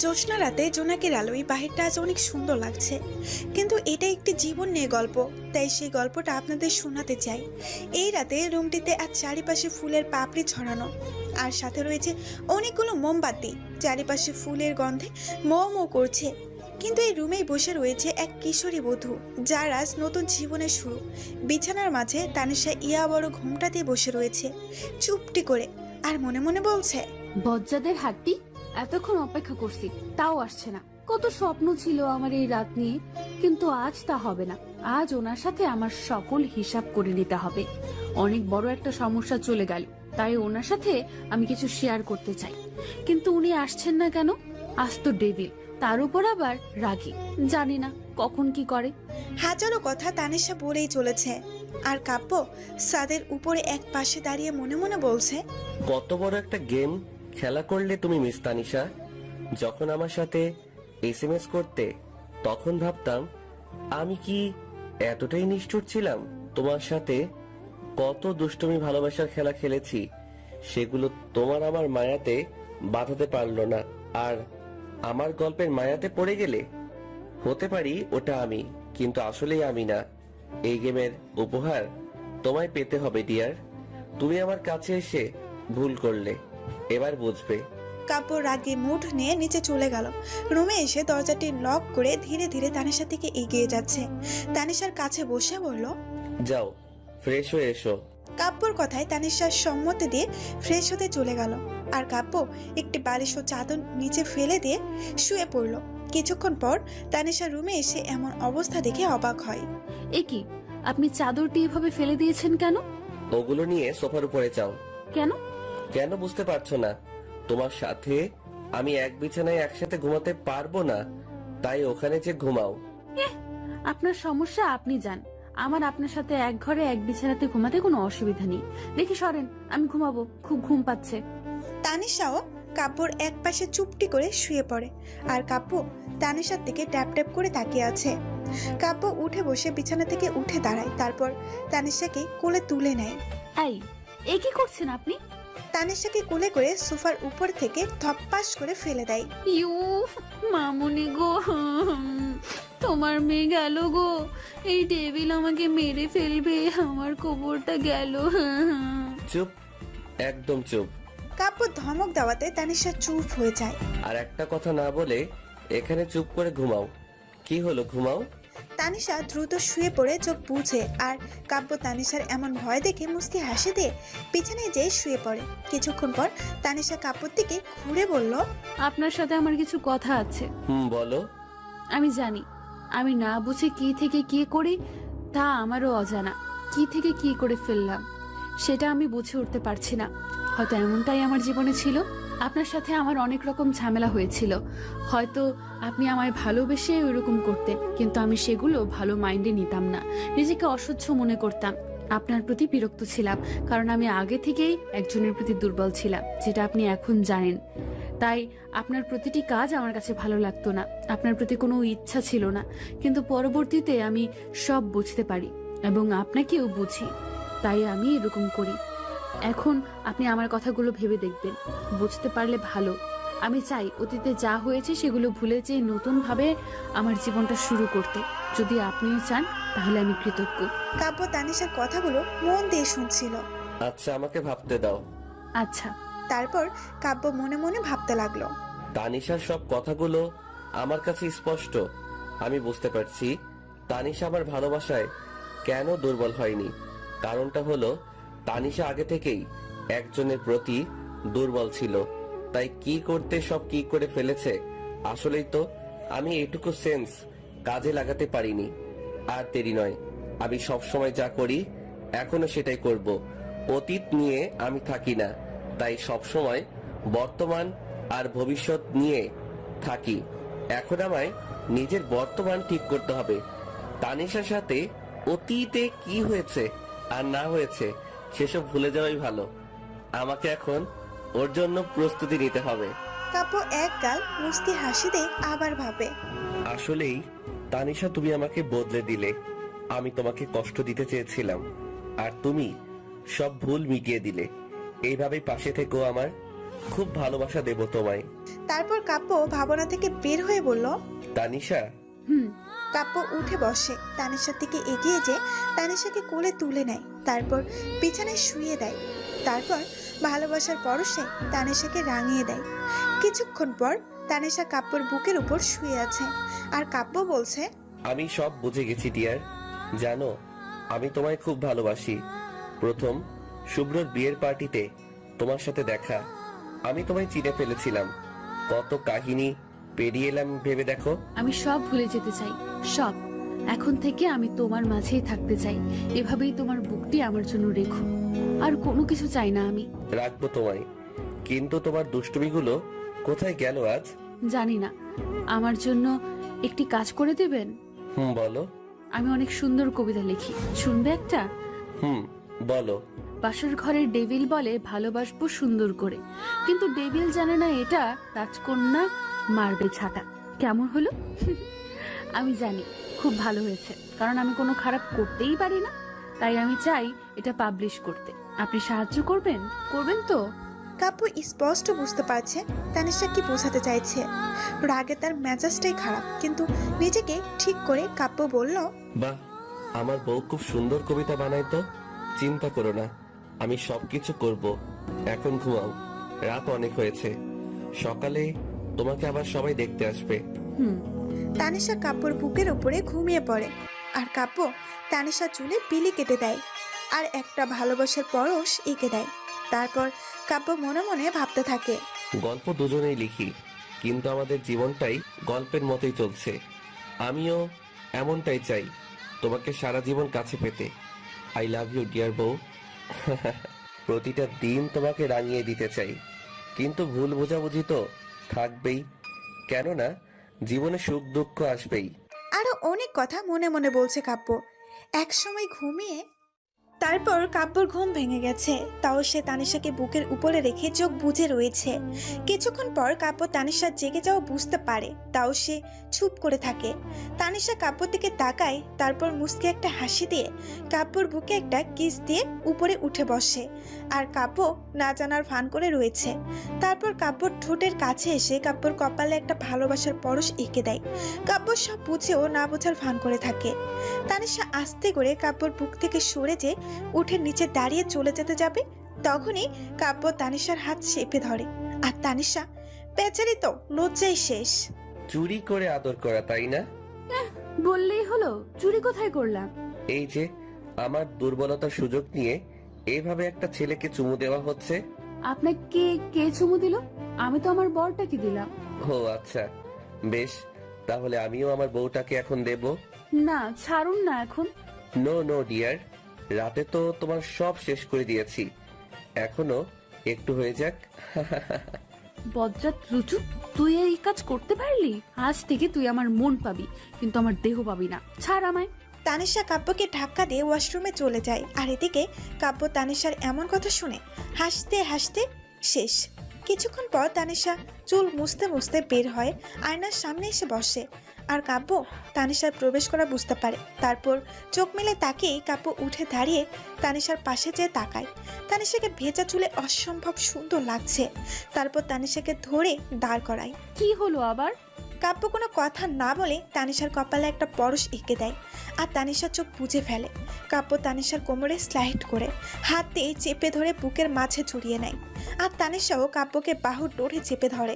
জ্যোৎস্না রাতে জোনাকির আলোয় বাহিরটা আজ অনেক সুন্দর লাগছে, কিন্তু এটা একটি জীবন নিয়ে গল্প, তাই সেই গল্পটা আপনাদের শোনাতে চাই। এই রাতে রুমটিতে আজ চারিপাশে ফুলের পাপড়ি ছড়ানো, আর সাথে রয়েছে অনেকগুলো মোমবাতি। চারিপাশে ফুলের গন্ধে মৌ মৌ করছে, কিন্তু এই রুমেই বসে রয়েছে এক কিশোরী বধূ, যার আজ নতুন জীবনের শুরু। বিছানার মাঝে তানিশা ইয়া বড় ঘুমটা দিয়ে বসে রয়েছে চুপটি করে, আর মনে মনে বলছে, বজ্জাদের হাটটি এতক্ষণ অপেক্ষা করছি, তাও আসছে না। কত স্বপ্ন ছিল আমার এই রাত নিয়ে, কিন্তু আজ তা হবে না। আজ ওনার সাথে আমার সকল হিসাব করে নিতে হবে। অনেক বড় একটা সমস্যা চলে গেল, তাই ওনার সাথে আমি কিছু শেয়ার করতে চাই, কিন্তু উনি আসছেন না কেন? আজ তো ডেভিল, তার উপর আবার রাগী, জানি না কখন কি করে। হাজারো কথা তানিশা বলেই চলেছে, আর কাব্য সাদের উপরে এক পাশে দাঁড়িয়ে মনে মনে বলছে, কত বড় একটা গেম খেলা করলে তুমি মিস তানিশা। যখন আমার সাথে এসএমএস করতে তখন ভাবতাম আমি কি এতটাই নিষ্ঠুর ছিলাম। তোমার সাথে কত দুষ্টুমি ভালোবাসার খেলা খেলেছি, সেগুলো তোমার আমার মায়াতে বাঁধাতে পারলো না। আর আমার গল্পের মায়াতে পড়ে গেলে হতে পারি ওটা আমি, কিন্তু আসলেই আমি না। এই গেমের উপহার তোমায় পেতে হবে ডিয়ার। তুমি আমার কাছে এসে ভুল করলে, এবার বুঝবে। কাব্য রাগে মুড নিয়ে নিচে চলে গেল। রুমে এসে দরজাটি লক করে ধীরে ধীরে তানিশার দিকে এগিয়ে যাচ্ছে। তানিশার কাছে বসে বলল, যাও ফ্রেশ হয়ে এসো। কাব্যর কথায় তানিশার সম্মতি দিয়ে ফ্রেশ হতে চলে গেল, আর কাব্য একটি বালিশ ও চাদর নিচে ফেলে দিয়ে শুয়ে পড়ল। কিছুক্ষণ পর তানিশা রুমে এসে এমন অবস্থা দেখে অবাক হয়। এ কি, আপনি চাদরটি এভাবে ফেলে দিয়েছেন কেন? ওগুলো নিয়ে সোফার উপরে যাও। কেন? কেন বুঝতে পারছো না? তোমার সাথে আমি এক বিছানায় একসাথে ঘুমাতে পারবো না, তাই ওখানে যে ঘুমাও। আপনার সমস্যা আপনি যান, আমার আপনার সাথে এক ঘরে এক বিছানাতে ঘুমাতে কোনো অসুবিধা নেই। দেখি সরেন, আমি ঘুমাবো, খুব ঘুম পাচ্ছে। তানিশাও কাব্যর এক পাশে চুপটি করে শুয়ে পড়ে, আর কাব্য তানিশার দিকে ট্যাপ ট্যাপ করে তাকিয়ে আছে। কাব্য উঠে বসে বিছানা থেকে উঠে দাঁড়ায়, তারপর তানিশাকে কোলে তুলে নেয়। এই, এ কি করছেন আপনি? তানিশাকে কোলে করে সোফার উপর থেকে ধপ্পাস করে ফেলে দেয়। ইউ, মামুনি গো, তোমার মেয়ে গেল গো। এই টেবিল আমাকে মেরে ফেলবে, আমার কবরটা গেল। চুপ, একদম চুপ। কাব্য ধমক দেওয়াতে তানিশা চুপ হয়ে যায়। আর একটা কথা না বলে এখানে চুপ করে ঘুমাও। কি হলো, ঘুমাও। তানিশা দ্রুত শুয়ে পড়ে চোখ বুঝে, আর কাব্য তানিশার এমন ভয় দেখে মুস্কি হাসি দিয়ে বিছানায় যেয়ে শুয়ে পড়ে। কিছুক্ষণ পর তানিশা কাব্যর দিকে ঘুরে বলল, আপনার সাথে আমার কিছু কথা আছে। বলো। আমি জানি আমি না বুঝে কি থেকে কি করি তা আমারও অজানা। কি থেকে কি করে ফেললাম সেটা আমি বুঝে উঠতে পারছি না। হয়তো এমনটাই আমার জীবনে ছিল। আপনার সাথে আমার অনেক রকম ঝামেলা হয়েছিল, হয়তো আপনি আমায় ভালোবেসে ওইরকম করতেন, কিন্তু আমি সেগুলো ভালো মাইন্ডে নিতাম না, নিজেকে অসহ্য মনে করতাম। আপনার প্রতি বিরক্ত ছিলাম, কারণ আমি আগে থেকেই একজনের প্রতি দুর্বল ছিলাম, যেটা আপনি এখন জানেন। তাই আপনার প্রতিটি কাজ আমার কাছে ভালো লাগতো না, আপনার প্রতি কোনো ইচ্ছা ছিল না। কিন্তু পরবর্তীতে আমি সব বুঝতে পারি এবং আপনাকেও বুঝি, তাই আমি এরকম করি। এখন আপনি আমার কথাগুলো ভেবে দেখবেন, বুঝতে পারলে ভালো। আমি চাই অতীতে যা হয়েছে সেগুলো ভুলে যেয়ে নতুন ভাবে আমার জীবনটা শুরু করতে। যদি আপনিও চান তাহলে আমি কৃতজ্ঞ। কাব্য তানিশার কথাগুলো মন দিয়ে শুনছিল। আচ্ছা, আমাকে ভাবতে দাও। আচ্ছা। তারপর কাব্য মনে মনে ভাবতে লাগলো। তানিশার সব কথাগুলো আমার কাছে স্পষ্ট। আমি বুঝতে পারছি তানিশা আমার ভালোবাসায় কেন দুর্বল হয়নি। কারণটা হলো তানিশা আগে থেকেই একজনের প্রতি দুর্বল ছিল, তাই কি করতে সব কি করে ফেলেছে। আসলেই তো আমি এটুকু সেন্স কাজে লাগাতে পারিনি। আর দেরি নয়, আমি সব সময় যা করি এখনো সেটাই করব। অতীত নিয়ে আমি থাকি না, তাই সব সময় বর্তমান আর ভবিষ্যৎ নিয়ে থাকি। এখন আমায় নিজের বর্তমান ঠিক করতে হবে। তানিশার সাথে অতীতে কি হয়েছে আর না হয়েছে সেসব ভুলে যাওয়াই ভালো। আমাকে এখন ওর জন্য প্রস্তুতি নিতে হবে। কাব্য এক গাল মুস্কি হাসি দিয়ে আবার ভাবে, আসলেই তানিশা, তুমি আমাকে বদলে দিলে। আমি তোমাকে কষ্ট দিতে চেয়েছিলাম, আর তুমি সব ভুল মিটিয়ে দিলে। এইভাবেই পাশে থেকো আমার। খুব ভালোবাসা দেব তোমায়। তারপর কাব্য ভাবনা থেকে বের হয়ে বলল, তানিশা। হুম। কাব্য উঠে বসে, তানিশার দিকে এগিয়ে যে তানিশাকে কোলে তুলে নেয়, তারপর বিছানায় শুইয়ে দেয়। তারপর ভালোবাসার পরশে তানিশাকে রাঙিয়ে দেয়। কিছুক্ষণ পর তানিশা কাব্যর বুকের উপর শুয়ে আছে, আর কাব্য বলছে, আমি সব বুঝে গেছি ডিয়ার। জানো, আমি তোমায় খুব ভালোবাসি। প্রথম শুভ্রর বিয়ের পার্টিতে তোমার সাথে দেখা, আমি তোমায় চিনে ফেলেছিলাম। কত কাহিনী পেরিয়ে এলাম ভেবে দেখো। আমি সব ভুলে যেতে চাই, সব। এখন থেকে আমি তোমার মাঝেই থাকতে চাই। এভাবেই তোমার বুকটি আমার জন্য রেখো, আর কোনো কিছু চাই না আমি। রাখবো তোমায়, কিন্তু তোমার দুষ্টুমিগুলো কোথায় গেল আজ? জানি না। আমার জন্য একটি কাজ করে দেবেন? বলো। আমি অনেক সুন্দর কবিতা লিখি, শুনবে একটা? বলো। বাসর ঘরের ডেভিল বলে ভালোবাসবো সুন্দর করে, কিন্তু ডেভিল জানে না এটা রাজকন্যা মারবে ছাটা। কেমন হলো? আমি জানি খুব ভালো হয়েছে, কারণ আমি কোনো খারাপ করতেই পারি না। তাই আমি চাই এটা পাবলিশ করতে। আপনি সাহায্য করবেন? করবেন তো? কাব্য স্পষ্ট বুঝতে পারছে তানিশা কি বোঝাতে চাইছে। রাগে তার মেজাজটাই খারাপ, কিন্তু নিজেকে ঠিক করে কাব্য বলল, বাহ, আমার বউ খুব সুন্দর কবিতা বানায় তো। চিন্তা করো না, আমি সবকিছু করব। এখন ঘুমাও, রাত অনেক হয়েছে। সকালে তোমাকে আবার সবাই দেখতে আসবে। হুম। তানিশা কাব্যর বুকের উপরে ঘুমিয়ে পড়ে, আর কাব্য তানিশা চুলে বিলি কেটে দেয়, আর একটা ভালোবাসার পরশ এঁকে দেয়। তারপর কাব্য মনে মনে ভাবতে থাকে, গল্প দুজনেই লিখি, কিন্তু আমাদের জীবনটাই গল্পের মতোই চলছে। আমিও এমনটাই চাই, তোমাকে সারা জীবন কাছে পেতে। আই লাভ ইউ ডিয়ার বউ। প্রতিটা দিন তোমাকে রাঙিয়ে দিতে চাই, কিন্তু ভুল বোঝাবুঝি তো থাকবেই, কেননা জীবনে সুখ দুঃখ আসবেই। আরো অনেক কথা মনে মনে বলছে কাব্য। একসময় ঘুমিয়ে তারপর কাব্যর ঘুম ভেঙে গেছে, তাও সে তানিশাকে বুকের উপরে রেখে চোখ বুজে রয়েছে। কিছুক্ষণ পর কাব্য তানিশার জেগে যাওয়া বুঝতে পারে, তাও সে চুপ করে থাকে। তানিশা কাব্যর দিকে তাকায়, তারপর মুচকে একটা হাসি দিয়ে কাব্যর বুকে একটা কিস দিয়ে উপরে উঠে বসে, আর কাব্য না জানার ভান করে রয়েছে। তারপর কাব্যর ঠোঁটের কাছে এসে কাব্যর কপালে একটা ভালোবাসার পরশ এঁকে দেয়। কাব্য সব বুঝেও না বোঝার ভান করে থাকে। তানিশা আস্তে করে কাব্যর বুক থেকে সরে যে উঠে নিচে দাঁড়িয়ে চলে যেতে যাবে, তখনই কাব্য তানিশার হাত চেপে ধরে, আর তানিশা বেচারি তো লজ্জায় শেষ। চুরি করে আদর করা, তাই না? বললেই হলো, চুরি কোথায় করলাম? এই যে আমার দুর্বলতার সুযোগ নিয়ে এইভাবে একটা ছেলেকে চুমু দেওয়া হচ্ছে। আপনাকে কে চুমু দিল? আমি তো আমার বরটাকে দিলাম। ও আচ্ছা, বেশ, তাহলে আমিও আমার বউটাকে এখন দেব। না, ছাড়ুন না এখন। নো নো ডিয়ার, রাতে তো তোমার সব শেষ করে দিয়েছি, এখনো একটু হয়ে যাক। বজ্জাত রুচু, তুই এই কাজ করতে পারলি? আজ থেকে তুই আমার মন পাবি, কিন্তু আমার দেহ পাবি না। ছাড় আমায়। তানিশা কাব্যকে ধাক্কা দিয়ে ওয়াশরুমে চলে যায়, আর এদিকে কাব্য তানিশার এমন কথা শুনে হাসতে হাসতে শেষ। কিছুক্ষণ পর তানিশা চুল মুছতে মুছতে বের হয়, আয়নার সামনে এসে বসে, আর কাব্য তানিশার প্রবেশ করা বুঝতে পারে। তারপর চোখ মেলে তাকিয়ে কাব্য উঠে দাঁড়িয়ে তানিশার পাশে যেয়ে তাকায়। তানিশাকে ভেজা চুলে অসম্ভব সুন্দর লাগছে। তারপর তানিশাকে ধরে দাঁড় করায়। কি হলো আবার? কাব্য কোনো কথা না বলে তানিশার কপালে একটা পরশ এঁকে দেয়, আর তানিশা চোখ বুজে ফেলে। কাব্য তানিশার কোমরে স্লাইড করে হাত দিয়ে চেপে ধরে বুকের মাঝে জড়িয়ে নেয়, আর তানিশাও কাব্যকে বাহুর ডোরে চেপে ধরে।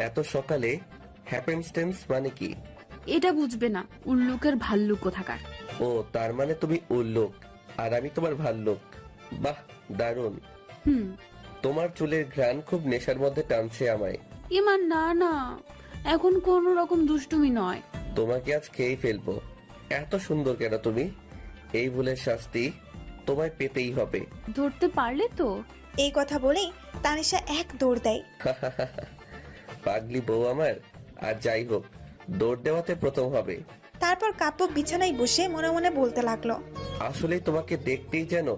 এত সকালে হ্যাপেনস্টেন্স মানে কি? এটা বুঝবে না, উল্লুকের ভাল্লুক কোথাকার। ও, তার মানে তুমি উল্লুক আর আমি তোমার ভাল্লুক। বাহ, দারুণ। হুম। তোমার চুলের ঘ্রাণ খুব নেশার মধ্যে টানছে আমায়। ইমান, না না, এখন কোনো রকম দুষ্টুমি নয়। তোমাকে আজ খেয়েই ফেলবো। এত সুন্দর কেন তুমি? এই ভুলের শাস্তি তোমায় পেতেই হবে। ধরতে পারলে তো? এই কথা বলেই তানিশা এক দৌড় দেয়। পাগলি বউ আমার, আর যাই হোক, দৌড় দেওয়াতে প্রথম হবে। তারপর কাব্য বিছানায় বসে মনে মনে বলতে লাগলো, আসলে তোমাকে দেখতেই যেন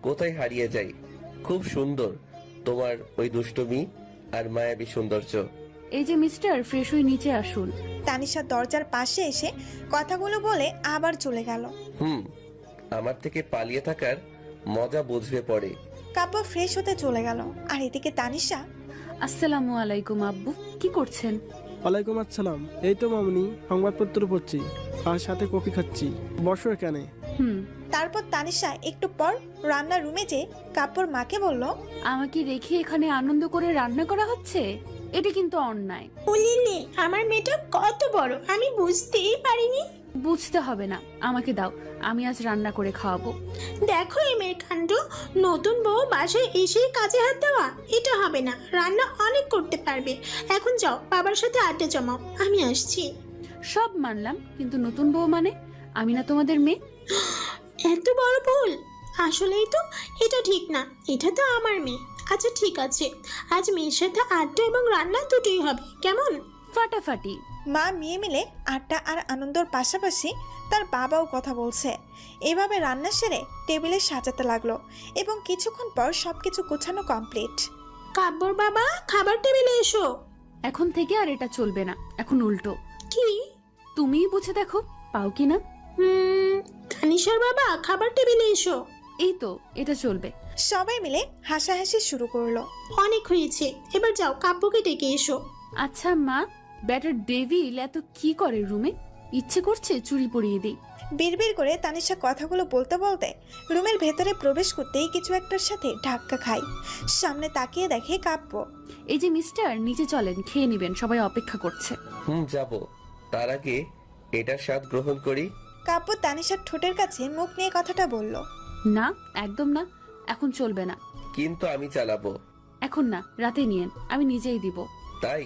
কোথায় হারিয়ে যাই। খুব সুন্দর তোমার ওই দুষ্টুমি আর মায়াবী সৌন্দর্য। এই যে মিস্টার, ফ্রেশ হয়ে নিচে আসুন। তানিশা দরজার পাশে এসে কথাগুলো বলে আবার চলে গেল। আমার থেকে পালিয়ে থাকার মজা বুঝবে পড়ে। কাব্য ফ্রেশ হতে চলে গেল, আর এদিকে তানিশা, আসসালামু আলাইকুম আব্বু, কি করছেন? ওয়ালাইকুম আসসালাম। এই তো মামনি, সংবাদপত্র পড়ছি আর সাথে কফি খাচ্ছি। বসো এখানে। হুম। তারপর তানিশা একটু পর রান্নার রুমে যে কাব্যর মাকে বলল, আমাকে রেখে এখানে আনন্দ করে রান্না করা হচ্ছে, এটা কিন্তু অন্যায়। বলিনি আমার মেয়েটা কত বড়, আমি বুঝতেই পারিনি। বুঝতে হবে না, আমাকে দাও, আমি আজ রান্না করে খাওয়াবো। দেখো এই মেয়ের কাণ্ড, নতুন বউ বাসায় এসেই কাজে হাত দেওয়া, এটা হবে না। রান্না অনেক করতে পারবে। এখন যাও বাবার সাথে আড্ডা জমাও, আমি আসছি। সব মানলাম, কিন্তু নতুন বউ মানে আমি না তোমাদের মেয়ে? এত বড় ভুল। আসলেই তো এটা ঠিক না, এটা তো আমার মেয়ে। আচ্ছা ঠিক আছে, আজ মেয়ের সাথে আড্ডা এবং রান্না দুটোই হবে, কেমন? ফাটাফাটি। মা মেয়ে মিলে আড্ডা আর আনন্দর পাশাপাশি তার বাবাও কথা বলছে। এভাবে রান্না সেরে টেবিলে সাজাতে লাগলো এবং কিছুক্ষণ পর সবকিছু গোছানো কমপ্লিট। কাব্যর বাবা, খাবার টেবিলে এসো। এখন থেকে আর এটা চলবে না, এখন উল্টো। কি? তুমিই বুঝে দেখো, পাও কি না। তানিশার বাবা, খাবার টেবিলে এসো। এই তো, এটা চলবে। সবাই মিলে হাসাহাসি শুরু করলো। অনেক হয়েছে, এবার যাও কাব্যকে ডেকে এসো। আচ্ছা মা, ব্যাটার ডেভিল এত কি করে রুমে? ইচ্ছে করছে চুরি পরিয়ে দিই। বিড়বিড় করে তানিশা কথাগুলো বলতে বলতে রুমের ভেতরে প্রবেশ করতেই কিছু একটার সাথে ধাক্কা খায়। সামনে তাকিয়ে দেখে কাব্য। এই যে মিস্টার, নিচে চলেন, খেয়ে নিবেন, সবাই অপেক্ষা করছে। যাব। তার আগে এটার স্বাদ গ্রহণ করি। কাব্য তানিশার ঠোঁটের কাছে মুখ নিয়ে কথাটা বলল। না, একদম না, এখন চলবে না। কিন্তু আমি চালাবো। এখন না, রাতে নিয়েন, আমি নিজেই দিব। তাই?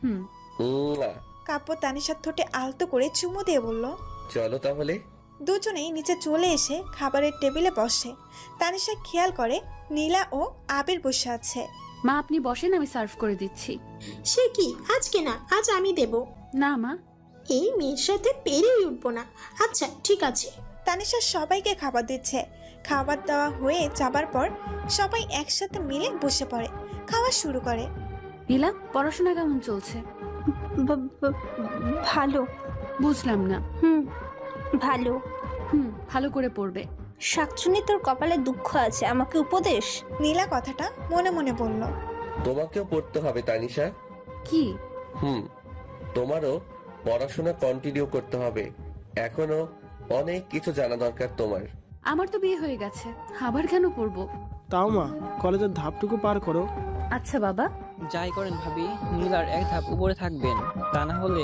হুম। উম্মা। কাব্য তানিশার ঠোঁটে আলতো করে চুমু দিয়ে বলল। চলো তাহলে। দুজনেই নিচে চলে এসে খাবারের টেবিলে বসে। তানিশা খেয়াল করে নীলা ও আবির বসে আছে। মা আপনি বসেন, আমি সার্ভ করে দিচ্ছি। সে কি, আজকে না, আজ আমি দেব। না মা। এই মেয়ের সাথে পেরেই উঠবো না। আচ্ছা ঠিক আছে। তানিশা সবাইকে খাবার দিচ্ছে। খাবার দেওয়া হয়ে যাবার পর সবাই একসাথে মিলে বসে পড়ে, খাওয়া শুরু করে। নীলা, পড়াশোনা কেমন চলছে? ভালো। বুঝলাম না। ভালো। ভালো করে পড়বে। শাকচুনি, তোর কপালে দুঃখ আছে, আমাকে উপদেশ। নীলা কথাটা মনে মনে বলল। তোমাকেও পড়তে হবে তানিশা। কি? তোমারও পড়াশোনা কন্টিনিউ করতে হবে। এখনো অনেক কিছু জানা দরকার তোমার। আমার তো বিয়ে হয়ে গেছে, আবার কেন পড়বো? তাও মা, কলেজের ধাপটুকু পার করো। আচ্ছা বাবা। যাই করেন ভাবি, নীলার এক ধাপ উপরে থাকবেন, তা না হলে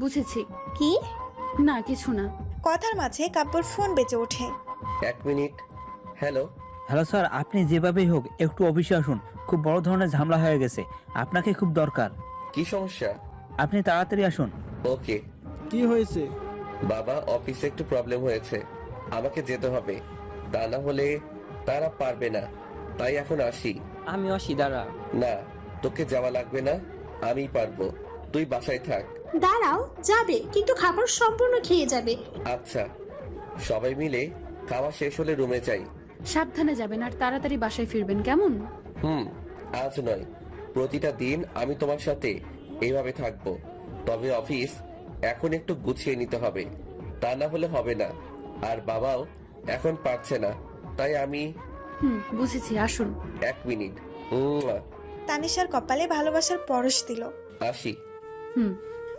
বুঝেছি। কি? না কিছু না। কথার মাঝে কাব্যর ফোন বেজে ওঠে। 1 মিনিট। হ্যালো। হ্যালো স্যার, আপনি যেভাবেই হোক একটু অফিসে আসুন, খুব বড় ধরনের ঝামেলা হয়ে গেছে, আপনাকে খুব দরকার। কি সমস্যা? আপনি তাড়াতাড়ি আসুন। ওকে। কি হয়েছে? বাবা, অফিসে একটু প্রবলেম হয়েছে, আমাকে যেতে হবে, তা না হলে তারা পারবে না, তাই এখন আসি। আমি আসি, দাঁড়া। না, তোকে যাওয়া লাগবে না, আমি পারবো, তুই বাসায় থাক। দাঁড়াও, যাবে কিন্তু খাবার সম্পূর্ণ খেয়ে যাবে। আচ্ছা। সবাই মিলে খাওয়া শেষ হলে রুমে যাই। সাবধানে যাবেন আর তাড়াতাড়ি বাসায় ফিরবেন, কেমন? আজ নয়, প্রতিটা দিন আমি তোমার সাথে এইভাবে থাকবো। তবে অফিস এখন একটু গুছিয়ে নিতে হবে, তা না হলে হবে না। আর বাবাও এখন পারছে না, তাই আমি। বুঝেছি, আসুন। 1 মিনিট। তানিশার কপালে ভালোবাসার পরশ দিল। আসি।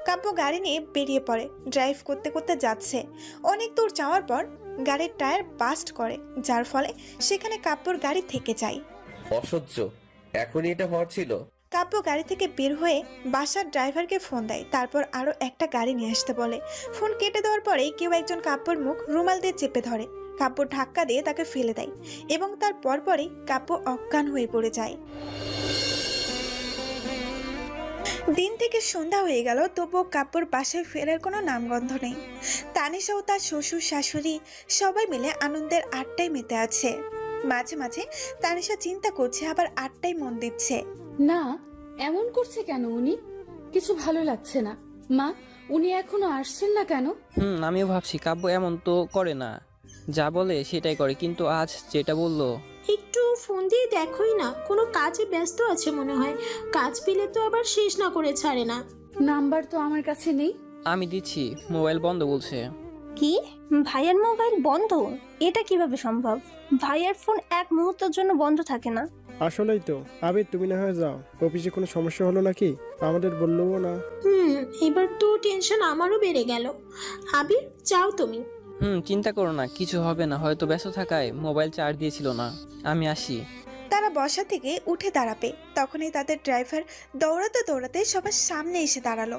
কাব্য গাড়ি নিয়ে বেরিয়ে পড়ে। ড্রাইভ করতে করতে যাচ্ছে। অনেক দূর যাওয়ার পর গাড়ির টায়ার বাস্ট করে, যার ফলে সেখানে কাব্যর গাড়ি থেকে যায়। অসহ্য, এখনই এটা হওয়ার ছিল। কাব্য গাড়ি থেকে বের হয়ে বাসার ড্রাইভারকে ফোন দেয়, তারপর আরো একটা গাড়ি নিয়ে আসতে বলে। ফোন কেটে দেওয়ার পরেই কেউ একজন কাব্যর মুখ রুমাল দিয়ে চেপে ধরে। কাব্য ধাক্কা দিয়ে তাকে ফেলে দেয় এবং তার পরপরই কাব্য অজ্ঞান হয়ে পড়ে যায়। দিন থেকে সন্ধ্যা হয়ে গেল, তবুও কাব্যর বাসায় ফেরার কোনো নামগন্ধ নেই। তানিশা ও তার শ্বশুর শাশুড়ি সবাই মিলে আনন্দের আড্ডায় মেতে আছে। মাঝে মাঝে তানিশা চিন্তা করছে, আবার আড্ডায় মন দিচ্ছে। না, এমন করছে কেন উনি? কিছু ভালো লাগছে না। মা, উনি এখনো আসছেন না কেন? আমিও ভাবছি কাব্য এমন তো করে না, যা বলে সেটাই করে, কিন্তু আজ যেটা বললো। একটু ফোন দিয়ে দেখোই না, কোনো কাজে ব্যস্ত আছে মনে হয়। কাজ পেলে তো আবার শেষ না করে ছাড়ে না। নাম্বার তো আমার কাছে নেই। আমি দিচ্ছি, মোবাইল বন্ধ বলছে। কি? ভাইয়ার মোবাইল বন্ধ? এটা কিভাবে সম্ভব? ভাইয়ার ফোন এক মুহূর্তের জন্য বন্ধ থাকে না। আসলেই তো। আবির তুমি না হয় যাও, অফিসে কোনো সমস্যা হলো নাকি? আমাদের বললেও না। এবার তো টেনশন আমারও বেড়ে গেল। আবির যাও তুমি। চিন্তা করো না, কিছু হবে না। হয়তো ব্যস্ত থাকায় মোবাইল চার্জ দিয়েছিল না। আমি আসি। তারা বসা থেকে উঠে দাঁড়াবে, তখনই তাদের ড্রাইভার দৌড়াতে দৌড়াতে সবার সামনে এসে দাঁড়ালো।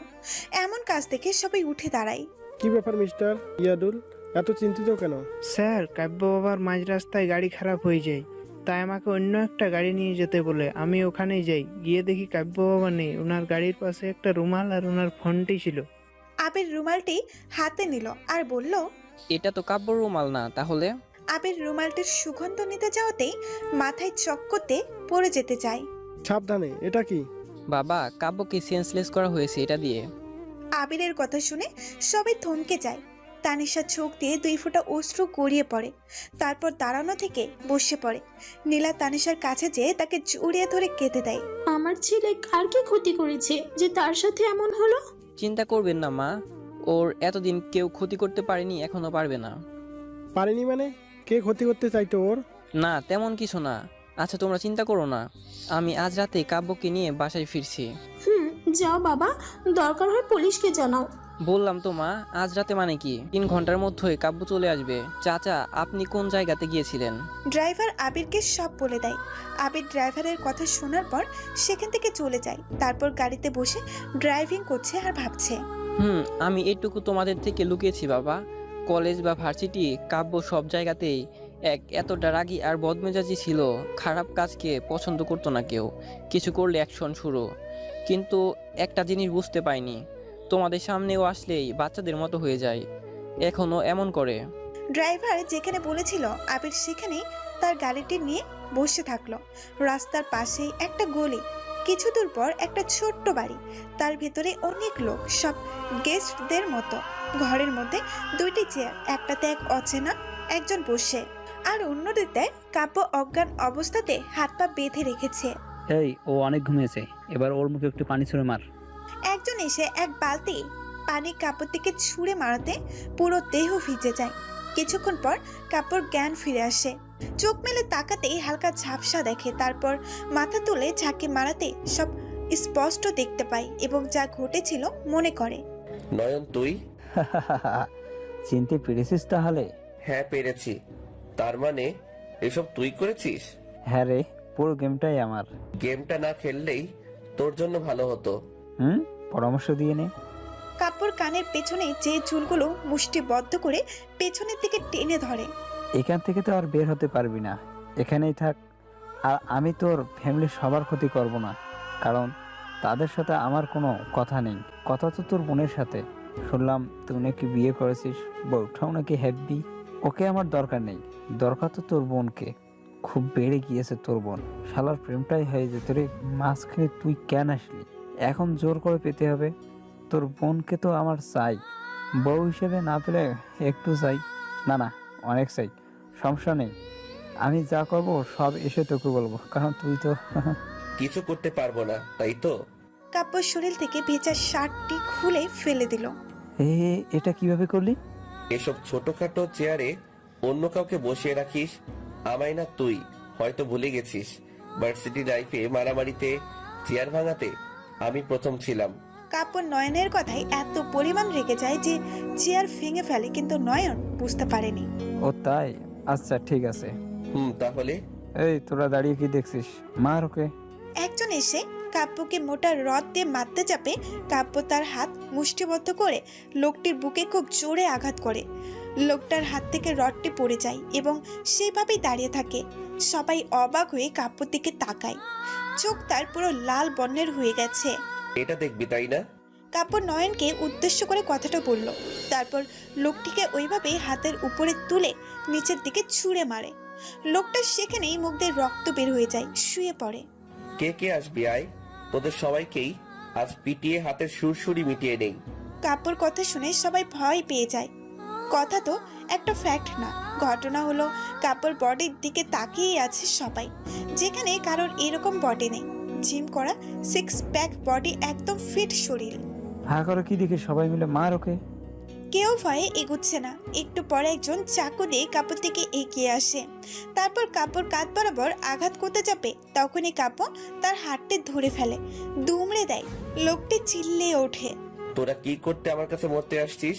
এমন কাজ দেখে সবাই উঠে দাঁড়ায়। কি ব্যাপার মিস্টার ইয়াদুল, এত চিন্তিত কেন? স্যার, কাব্য বাবার মাঝ রাস্তায় গাড়ি খারাপ হয়ে যায়, তাই আমাকে অন্য একটা গাড়ি নিয়ে যেতে বলে আমি ওখানেই যাই। গিয়ে দেখি কাব্য বাবা নেই। ওনার গাড়ির পাশে একটা রুমাল আর ওনার ফোনটি ছিল। আবির রুমালটি হাতে নিল আর বলল, এটা তো কাব্যর রুমাল না তাহলে? আবির রুমালটির সুগন্ধ নিতে যাওয়াতেই মাথায় চক্করতে পড়ে যেতে চায়। সাবধানে, এটা কি? বাবা, কাব্যকে সেন্সলেস করা হয়েছে এটা দিয়ে। আবিরের কথা শুনে সবাই থমকে যায়। তানিশা চোখ দিয়ে 2 ফোঁটা অশ্রু গড়িয়ে পড়ে, তারপর দাঁড়ানো থেকে বসে পড়ে। নীলা তানিশার কাছে যেয়ে তাকে জড়িয়ে ধরে কেঁদে দেয়। আমার ছেলে কার কি ক্ষতি করেছে যে তার সাথে এমন হলো? চিন্তা করবেন না মা, ওর এতদিন কেউ ক্ষতি করতে পারেনি, এখনো পারবে না। পারিনি মানে? কে ক্ষতি করতে চাইতো ওর? না, তেমন কিছু না। আচ্ছা তোমরা চিন্তা করো না, আমি আজ রাতে কাব্যকে নিয়ে বাসায় ফিরছি। যাও বাবা, দরকার হয় পুলিশকে জানাও। বললাম তো মা, আজ রাতে মানে কি 3 ঘন্টার মধ্যেই কাব্য চলে আসবে। চাচা, আপনি কোন জায়গাতে গিয়েছিলেন? ড্রাইভার আবিরকে সব বলে দেয়। আবির ড্রাইভারের কথা শোনার পর সেখান থেকে চলে যায়। তারপর গাড়িতে বসে ড্রাইভিং করছে আর ভাবছে। আমি এইটুকু তোমাদের থেকে লুকিয়েছি বাবা। কলেজ বা ভার্সিটি, কাব্য সব জায়গাতেই এতটা রাগী আর বদমেজাজি ছিল। খারাপ কাজকে পছন্দ করতো না কেউ, কিছু করলে অ্যাকশন শুরু। কিন্তু একটা জিনিস বুঝতে পাইনি, তোমাদের সামনেও আসলেই বাচ্চাদের মতো হয়ে যায়, এখনো এমন করে। ড্রাইভার যেখানে বলেছিল আবির সেখানেই তার গাড়িটি নিয়ে বসে থাকলো। রাস্তার পাশেই একটা গলি, কিছু দূর পর একটা ছোট্ট বাড়ি, তার ভেতরে অনেক লোক, সব গেস্টদের মতো। ঘরের মধ্যে 2টি চেয়ার, একটাতে এক অচেনা একজন বসে, আর অন্যটিতে কাব্য অজ্ঞান অবস্থাতে হাত পা বেঁধে রেখেছে। এই, ও অনেক ঘুমিয়েছে, এবার ওর মুখে একটু পানি ছুঁড়ে মার। একজন এসে এক বালতি পানি কাপড় থেকে ছুঁড়ে মারাতে পুরো দেহ ভিজে যায়। কিছুক্ষণ পর কাপড় জ্ঞান ফিরে আসে, চোখ মেলে তাকাতেই হালকা ঝাপসা দেখে, তারপর মাথা তুলে ঝাঁকি মারাতে সব স্পষ্ট দেখতে পায় এবং যা ঘটেছিল মনে করে। নয়ন তুই? চিনতে পেরেছিস তাহলে? হ্যাঁ পেরেছি। তার মানে এসব তুই করেছিস? হ্যাঁ রে, পুরো গেমটাই আমার। গেমটা না খেললেই তোর জন্য ভালো হতো। পরামর্শ দিয়ে নে। কাপড় কানের পেছনে যে চুলগুলো মুষ্টিবদ্ধ করে পেছনের দিকে টেনে ধরে। এখান থেকে তো আর বের হতে পারবি না, এখানেই থাক। আর আমি তোর ফ্যামিলির সবার ক্ষতি করব না, কারণ তাদের সাথে আমার কোনো কথা নেই। কথা তো তোর বোনের সাথে। শুনলাম তুই নাকি বিয়ে করেছিস, বউটাও নাকি হ্যাপি। ওকে আমার দরকার নেই, দরকার তো তোর বোনকে। খুব বেড়ে গিয়েছে তোর বোন, শালার প্রেমটাই হয়ে যেত রে। মাঝখানে তুই কেন আসলি? এখন জোর করে পেতে হবে? তোর বোনকে তো আমার চাই, বউ হিসেবে না পেলে একটু চাই। না না, অনেক চাই, সমস্যা নেই। আমি যা করব সব এসে তোকে বলবো, কারণ তুই তো কিছু করতে পারবো না, তাই তো? কাপড় শরীর থেকে ভেজা শার্টটি খুলে ফেলে দিল। এটা কিভাবে করলি? এসব ছোটখাটো চেয়ারে অন্য কাউকে বসিয়ে রাখিস, আমায় না। তুই হয়তো ভুলে গেছিস, ভার্সিটি লাইফে মারামারিতে চেয়ার ভাঙাতে আমি প্রথম ছিলাম। কাপড় নয়নের কথায় এত পরিমাণ রেগে যায় যে চেয়ার ভেঙে ফেলে, কিন্তু নয়ন বুঝতে পারেনি। ও তাই? আচ্ছা ঠিক আছে। তাহলে এই তোরা দাঁড়িয়ে কি দেখছিস, মার ওকে। একজন এসে কাব্যকে মোটা রড দিয়ে মারতে চাপে। কাব্য তার হাত মুষ্টিবদ্ধ করে লোকটির বুকে খুব জোরে আঘাত করে। লোকটার হাত থেকে রডটি পড়ে যায় এবং সেভাবেই দাঁড়িয়ে থাকে। সবাই অবাক হয়ে কাব্যর দিকে তাকায়, চোখ তার পুরো লাল বর্ণের হয়ে গেছে। এটা দেখবি তাই না? কাব্য নয়নকে উদ্দেশ্য করে কথাটা বলল, তারপর লোকটিকে ওইভাবে হাতের উপরে তুলে নিচের দিকে ছুঁড়ে মারে। লোকটা সেখানেই মুখ দিয়ে রক্ত বের হয়ে যায়, শুয়ে পড়ে। কে কে আসবি আয়, তোদের সবাইকেই আজ পিটিয়ে হাতের সুরসুরি মিটিয়ে নেই। কাব্যর কথা শুনে সবাই ভয় পেয়ে যায়। কথা তো একটা ফ্যাক্ট না, ঘটনা হলো কাব্যর বডির দিকে তাকিয়ে আছে সবাই, যেখানে কারোর এরকম বডি নেই। জিম করা 6 প্যাক বডি, একদম ফিট শরীর। হা করে কি দেখে সবাই মিলে মার ওকে। কেউ ভয়ে এগুচ্ছে না। একটু পরে একজন চাকু দিয়ে কাপড় থেকে এগিয়ে আসে, তারপর কাপড় কাঁধ বরাবর আঘাত করতে যাবে, তখনই কাপড় তার হাতটি ধরে ফেলে, দুমড়ে দেয়। লোকটি চিল্লিয়ে ওঠে। তোরা কি করতে আমার কাছে মরতে আসছিস?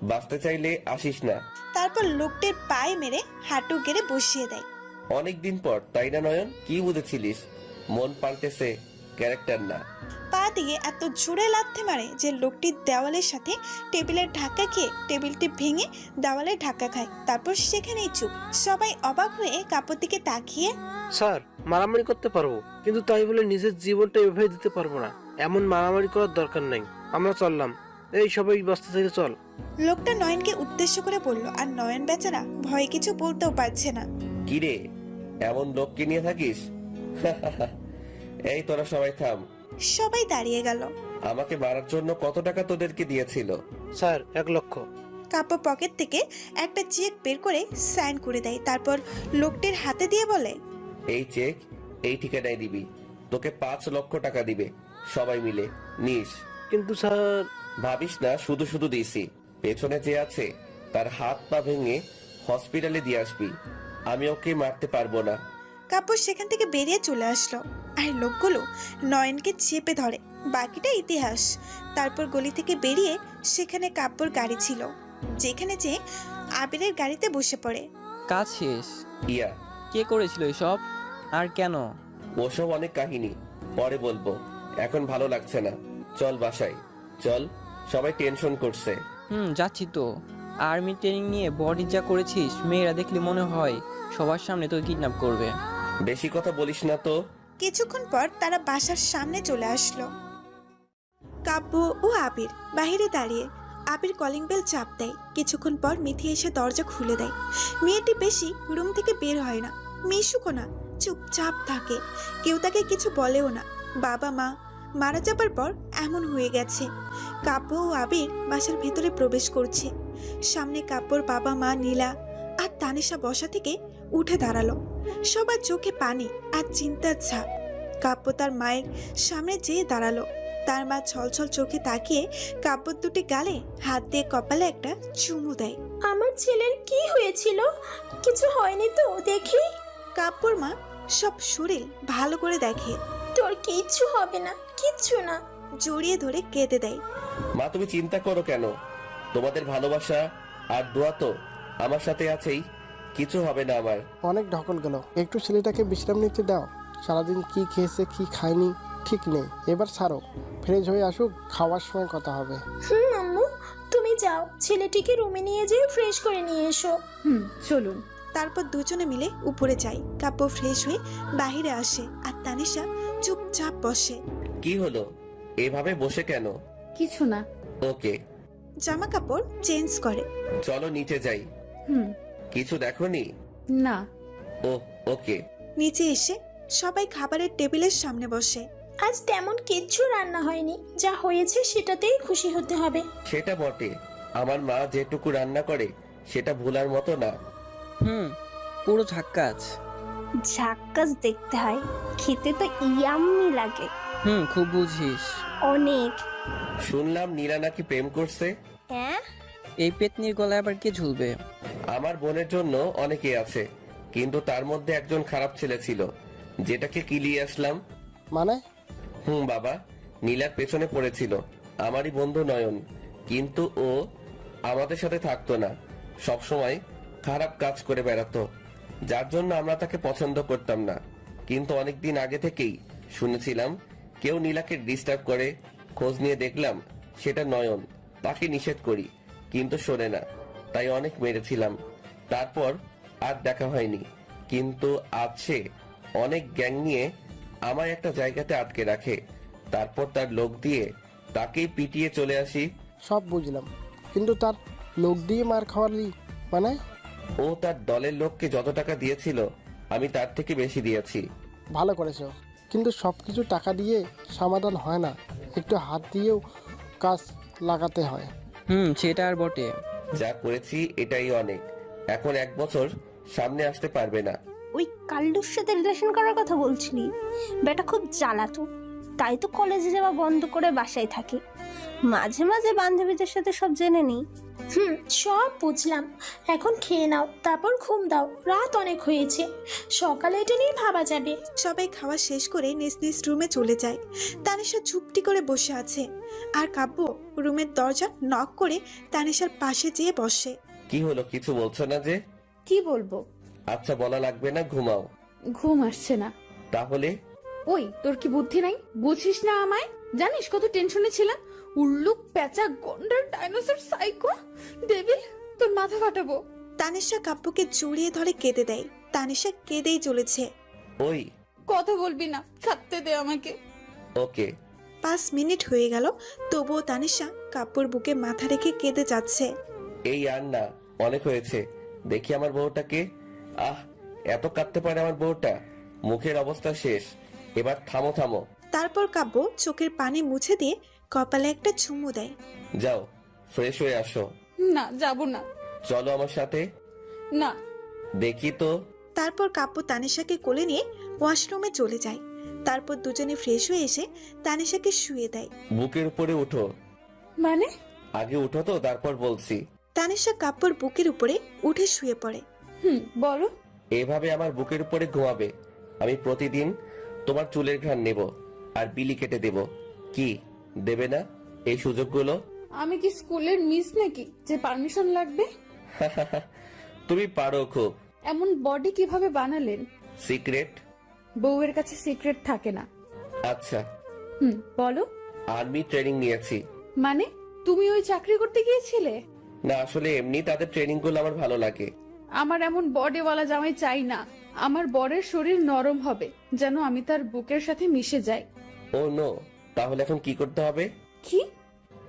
বাঁচতে চাইলে আসিস না। তারপর লোকটির পায়ে মেরে হাঁটু গেড়ে বসিয়ে দেয়। অনেকদিন পর, তাই না নয়ন? কি বুঝেছিলিস মন পাল্টেছে, ক্যারেক্টার না? পা দিয়ে এত জোরে লাথি মারে যে লোকটি দেওয়ালের সাথে টেবিলের ধাক্কা খেয়ে টেবিলটি ভেঙে দেওয়ালের ধাক্কা খায়। তারপর সেখানেই চুপ। সবাই অবাক হয়ে কাপড় দিকে তাকিয়ে, স্যার, মারামারি করতে পারবো, কিন্তু তাই বলে নিজের জীবনটা এভাবে দিতে পারবো না। এমন মারামারি করার দরকার নেই। আমরা চললাম। এই সবাই বস্তা থেকে চল। লোকটা নয়নকে উদ্দেশ্য করে বলল, আর নয়ন বেচারা ভয়ে কিছু বলতেও পারছে না। কি রে, এমন লোককে নিয়ে থাকিস? এই তোরা সবাই থাম। সবাই দাঁড়িয়ে গেল। আমাকে মারার জন্য কত টাকা তোদেরকে দিয়েছিল? স্যার, 1 লক্ষ। কাপড় পকেট থেকে একটা চেক বের করে সাইন করে দেয়, তারপর লোকটির হাতে দিয়ে বলে, এই চেক এই ঠিকানায় দিবি। তোকে 5 লক্ষ টাকা দিবে, সবাই মিলে নিস। কিন্তু স্যার, ভাবিস না শুধু শুধু দিছি। পেছনে যে আছে তার হাত পা ভেঙে হসপিটালে দিয়ে আসবি। আমি ওকে মারতে পারবো না। কাপড় সেখান থেকে বেরিয়ে চলে আসলো, আর লোকগুলো নয়নকে চেপে ধরে। বাকিটা ইতিহাস। তারপর গলি থেকে বেরিয়ে সেখানে কাপড় গাড়ি ছিল, যেখানে যে আবিরের গাড়িতে বসে পড়ে। কাজ শেষ। ইয়া, কে করেছিল এসব আর কেন? ওসব অনেক কাহিনী, পরে বলবো। এখন ভালো লাগছে না, চল বাসায় চল। সবাই টেনশন করছে। যাচ্ছি তো। আর্মি ট্রেনিং নিয়ে বডি যা করেছিস, মেয়েরা দেখলে মনে হয় সবার সামনে তোকে কিডন্যাপ করবে। বেশি কথা বলিস না তো। কিছুক্ষণ পর তারা বাসার সামনে চলে আসলো। কাব্য ও আবির বাইরে দাঁড়িয়ে। আবির কলিং বেল চাপ দেয়। কিছুক্ষণ পর মিথি এসে দরজা খুলে দেয়। মেয়েটি বেশি রুম থেকে বের হয় না, মিশুকো না, চুপচাপ থাকে। কেউ তাকে কিছু বলেও না। বাবা মা মারা যাবার পর এমন হয়ে গেছে। কাব্য ও আবির বাসার ভেতরে প্রবেশ করছে। সামনে কাব্যর বাবা মা নীলা আর তানিশা বসা থেকে উঠে দাঁড়ালো। সবার চোখে পানি আর চিন্তার ছাপ। কাব্য তার মায়ের সামনে যেয়ে দাঁড়ালো। তার মা ছলছল চোখে তাকিয়ে কাব্যর দুটি গালে হাত দিয়ে কপালে একটা চুমু দেয়। আমার ছেলের কি হয়েছিল? কিছু হয়নি তো? দেখি। কাব্যর মা সব শরীর ভালো করে দেখে। তোর কিচ্ছু হবে না, কিচ্ছু না। জড়িয়ে ধরে কেঁদে দেয়। মা, তুমি চিন্তা করো কেন? তোমাদের ভালোবাসা আর দোয়া তো আমার সাথে আছেই, কিছু হবে না আমার। অনেক ঢকল গেল, একটু ছেলেটাকে বিশ্রাম নিতে দাও। সারাদিন কি খেয়েছে কি খায়নি ঠিক নেই। এবার ছাড়ো, ফ্রেশ হয়ে আসুক, খাওয়ার সময় কথা হবে। আম্মু, তুমি যাও, ছেলেটিকে রুমে নিয়ে যেয়ে ফ্রেশ করে নিয়ে এসো। চলুন। তারপর দুজনে মিলে উপরে যায়। কাব্য ফ্রেশ হয়ে বাহিরে আসে, আর তানিশা চুপচাপ বসে। কি হলো, এভাবে বসে কেন? কিছু না। ওকে, জামা কাপড় চেঞ্জ করে। চলো নিচে যাই। কিছু দেখোনি? না। ও ওকে। নিচে এসে সবাই খাবারের টেবিলের সামনে বসে। আজ তেমন কিচ্ছু রান্না হয়নি, যা হয়েছে সেটাতেই খুশি হতে হবে। সেটা বটে, আমার মা যেটুকু রান্না করে সেটা ভোলার মতো না। পুরো ঝাক্কাস। ঝাক্কাস দেখতে হয়, খেতে তো ইয়াম্মি লাগে। খুব বুঝিস। অনেক। শুনলাম নীলা নাকি প্রেম করছে। হ্যাঁ? এই পেতনির গলায় আবার কে ঝুলবে? আমার বোনের জন্য অনেকে আছে, কিন্তু তার মধ্যে একজন খারাপ ছেলে ছিল, যেটাকে কিলিয়ে আসলাম। মানে? বাবা, নীলার পেছনে পড়েছিল আমারই বন্ধু নয়ন, কিন্তু ও আমাদের সাথে থাকতো না, সবসময় খারাপ কাজ করে বেড়াতো, যার জন্য আমরা তাকে পছন্দ করতাম না। কিন্তু অনেকদিন আগে থেকেই শুনেছিলাম কেউ নীলাকে ডিস্টার্ব করে। খোঁজ নিয়ে দেখলাম সেটা নয়ন। তাকে নিষেধ করি, কিন্তু শোনে না, তাই অনেক মেরেছিলাম। তারপর আর দেখা হয়নি, কিন্তু আজ সে অনেক গ্যাং নিয়ে আমায় একটা জায়গাতে আটকে রাখে। তারপর তার লোক দিয়ে তাকেই পিটিয়ে চলে আসি। সব বুঝলাম, কিন্তু তার লোক দিয়ে মার খাওয়ালি মানে? ও তার দলের লোককে যত টাকা দিয়েছিল আমি তার থেকে বেশি দিয়েছি। ভালো করেছো, কিন্তু সব কিছু টাকা দিয়ে সমাধান হয় না, একটু হাত দিয়েও কাজ লাগাতে হয়। সেটা আর বটে। যা করেছি এটাই অনেক। এখন 1 বছর সামনে আসতে পারবে না। ওই কাল্লুর সাথে রিলেশন করার কথা বলছিলি? বেটা খুব জ্বালাতো, তাই তো কলেজে যাওয়া বন্ধ করে বাসায় থাকি। মাঝে মাঝে বান্ধবীদের সাথে সব জেনে নিই। সব বুঝলাম। এখন খেয়ে নাও, তারপর ঘুম দাও, রাত অনেক হয়েছে, সকালে এটা নিয়ে ভাবা যাবে। সবাই খাওয়া শেষ করে নিজ নিজ রুমে চলে যায়। তানিশা চুপটি করে বসে আছে, আর কাব্য রুমের দরজা নক করে তানিশার পাশে যেয়ে বসে। কি হলো, কিছু বলছো না যে? কি বলবো? আচ্ছা বলা লাগবে না, ঘুমাও। ঘুম আসছে না। তাহলে ওই তোর কি বুদ্ধি নাই? বুঝিস না আমায়? জানিস কত টেনশনে ছিলাম? উল্লুক প্যাঁচা গন্ডার ডাইনোসর সাইকো ডেভিল, তোর মাথা ফাটাবো। তানিশা কাব্যকে জড়িয়ে ধরে কেঁদে দেয়। তানিশা কেঁদেই চলেছে। ওই কথা বলবি না, খাটতে দে আমাকে। ওকে। 5 মিনিট হয়ে গেল, তবুও তানিশা কাব্যর বুকে মাথা রেখে কেঁদে যাচ্ছে। এই আর না, অনেক হয়েছে। দেখি আমার বউটাকে। আহ, এত কাঁদতে পারে আমার বউটা? মুখের অবস্থা শেষ। এবার থামো থামো। তারপর কাব্য চোখের পানি মুছে দিয়ে কপালে একটা চুমু দেয়। যাও ফ্রেশ হয়ে আসো। না, যাব না। চলো আমার সাথে। না। দেখি তো। তারপর কাব্য তানিশাকে কোলে নিয়ে ওয়াশরুমে চলে যায়। তারপর দুজনে ফ্রেশ হয়ে এসে তানিশাকে শুয়ে দেয়। বুকের উপরে উঠো। মানে? আগে উঠো তো, তারপর বলছি। তানিশা কাব্যর বুকের উপরে উঠে শুয়ে পড়ে। বলো। এভাবে আমার বুকের উপরে ঘুমাবে। আমি প্রতিদিন তোমার চুলের ঘ্রাণ নেব আর বিলি কেটে দেব। কি দেবে না এই সুযোগগুলো? আমি কি স্কুলের মিস নাকি যে পারমিশন লাগবে? তুমি পারো খুব। এমন বডি কিভাবে বানালেন? সিক্রেট। বউয়ের কাছে সিক্রেট থাকে না। আচ্ছা। বলো। আর্মি ট্রেনিং নিয়েছি। মানে তুমি ওই চাকরি করতে গিয়েছিলে? না, আসলে এমনি তাদের ট্রেনিং গুলো আমার ভালো লাগে। আমার এমন বডিওয়ালা জামাই চাই না। আমার বরের শরীর নরম হবে, যেন আমি তার বুকের সাথে মিশে যাই। ও নো, তাহলে এখন কি করতে হবে? কি?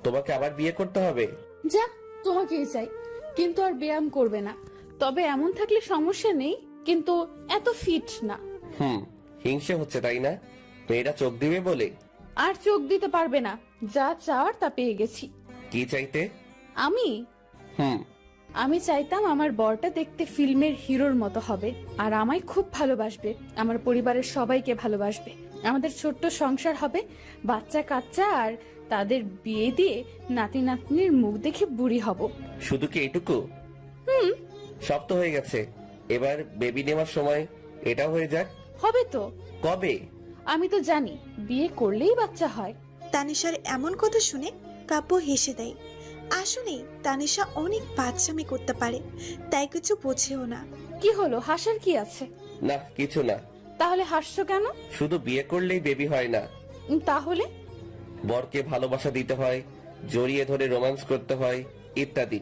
তোমাকে আবার বিয়ে করতে হবে? যা, তোমাকেই চাই, কিন্তু আর ব্যায়াম করবে না। তবে এমন থাকলে সমস্যা নেই, কিন্তু এত ফিট না। হিংসে হচ্ছে তাই না? মেয়েরা চোখ দিবে বলে? আর চোখ দিতে পারবে না। যা চাওয়ার তা পেয়ে গেছি। কি চাইতে? আমি চাইতাম আমার বরটা দেখতে ফিল্মের হিরোর মতো হবে, আর আমায় খুব ভালোবাসবে, আমার পরিবারের সবাইকে ভালোবাসবে, আমাদের ছোট্ট সংসার হবে, বাচ্চা কাচ্চা, আর তাদের বিয়ে দিয়ে নাতি নাতনির মুখ দেখে বুড়ি হব। শুধু কি এইটুকু? সব তো হয়ে গেছে, এবার বেবি নেওয়ার সময় এটা হয়ে যাক। হবে তো। কবে? আমি তো জানি বিয়ে করলেই বাচ্চা হয়। তানিশার এমন কথা শুনে কাব্য হেসে দেয়। আসলেই তানিশা অনেক বাচ্চামি করতে পারে, তাই কিছু বোঝেও না। কি হলো, হাসার কি আছে? না, কিছু না। তাহলে হাসছো কেন? শুধু বিয়ে করলেই বেবি হয় না। তাহলে? বরকে ভালোবাসা দিতে হয়, জড়িয়ে ধরে রোমান্স করতে হয়, ইত্যাদি।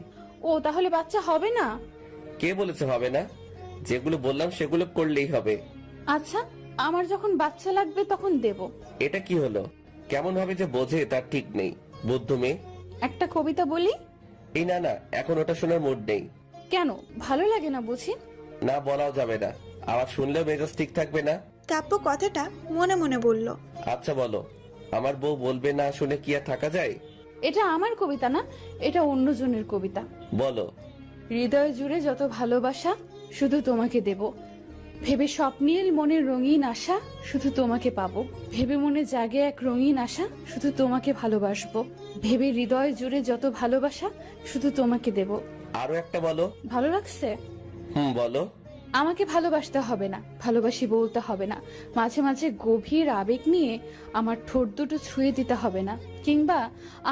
ও, তাহলে বাচ্চা হবে না? কে বলেছে হবে না? যেগুলো বললাম সেগুলো করলেই হবে। আচ্ছা, আমার যখন বাচ্চা লাগবে তখন দেব। এটা কি হলো? কেমন ভাবে যে বোঝে তার ঠিক নেই, বুদ্ধ মেয়ে। একটা কবিতা বলি? এই না না, এখন ওটা শোনার মুড নেই। কেন, ভালো লাগে না বুঝি? না, বলাও যাবে না, আবার শুনলেও মেজাজ ঠিক থাকবে না। কাব্য কথাটা মনে মনে বলল। আচ্ছা বলো। আমার বউ বলবে না শুনে কি আর থাকা যায়? এটা আমার কবিতা না, এটা অন্যজনের কবিতা। বলো। হৃদয় জুড়ে যত ভালোবাসা শুধু তোমাকে দেব, ভেবে স্বপ্নীল মনের রঙিন আশা শুধু তোমাকে পাবো, ভেবে মনে জাগে এক রঙিন আশা শুধু তোমাকে ভালোবাসবো, ভেবে হৃদয় জুড়ে যত ভালোবাসা শুধু তোমাকে দেব। আরো একটা বলো। ভালো লাগছে? বলো। আমাকে ভালোবাসতে হবে না, ভালোবাসি বলতে হবে না, মাঝে মাঝে গভীর আবেগ নিয়ে আমার ঠোঁট দুটো ছুঁয়ে দিতে হবে না, কিংবা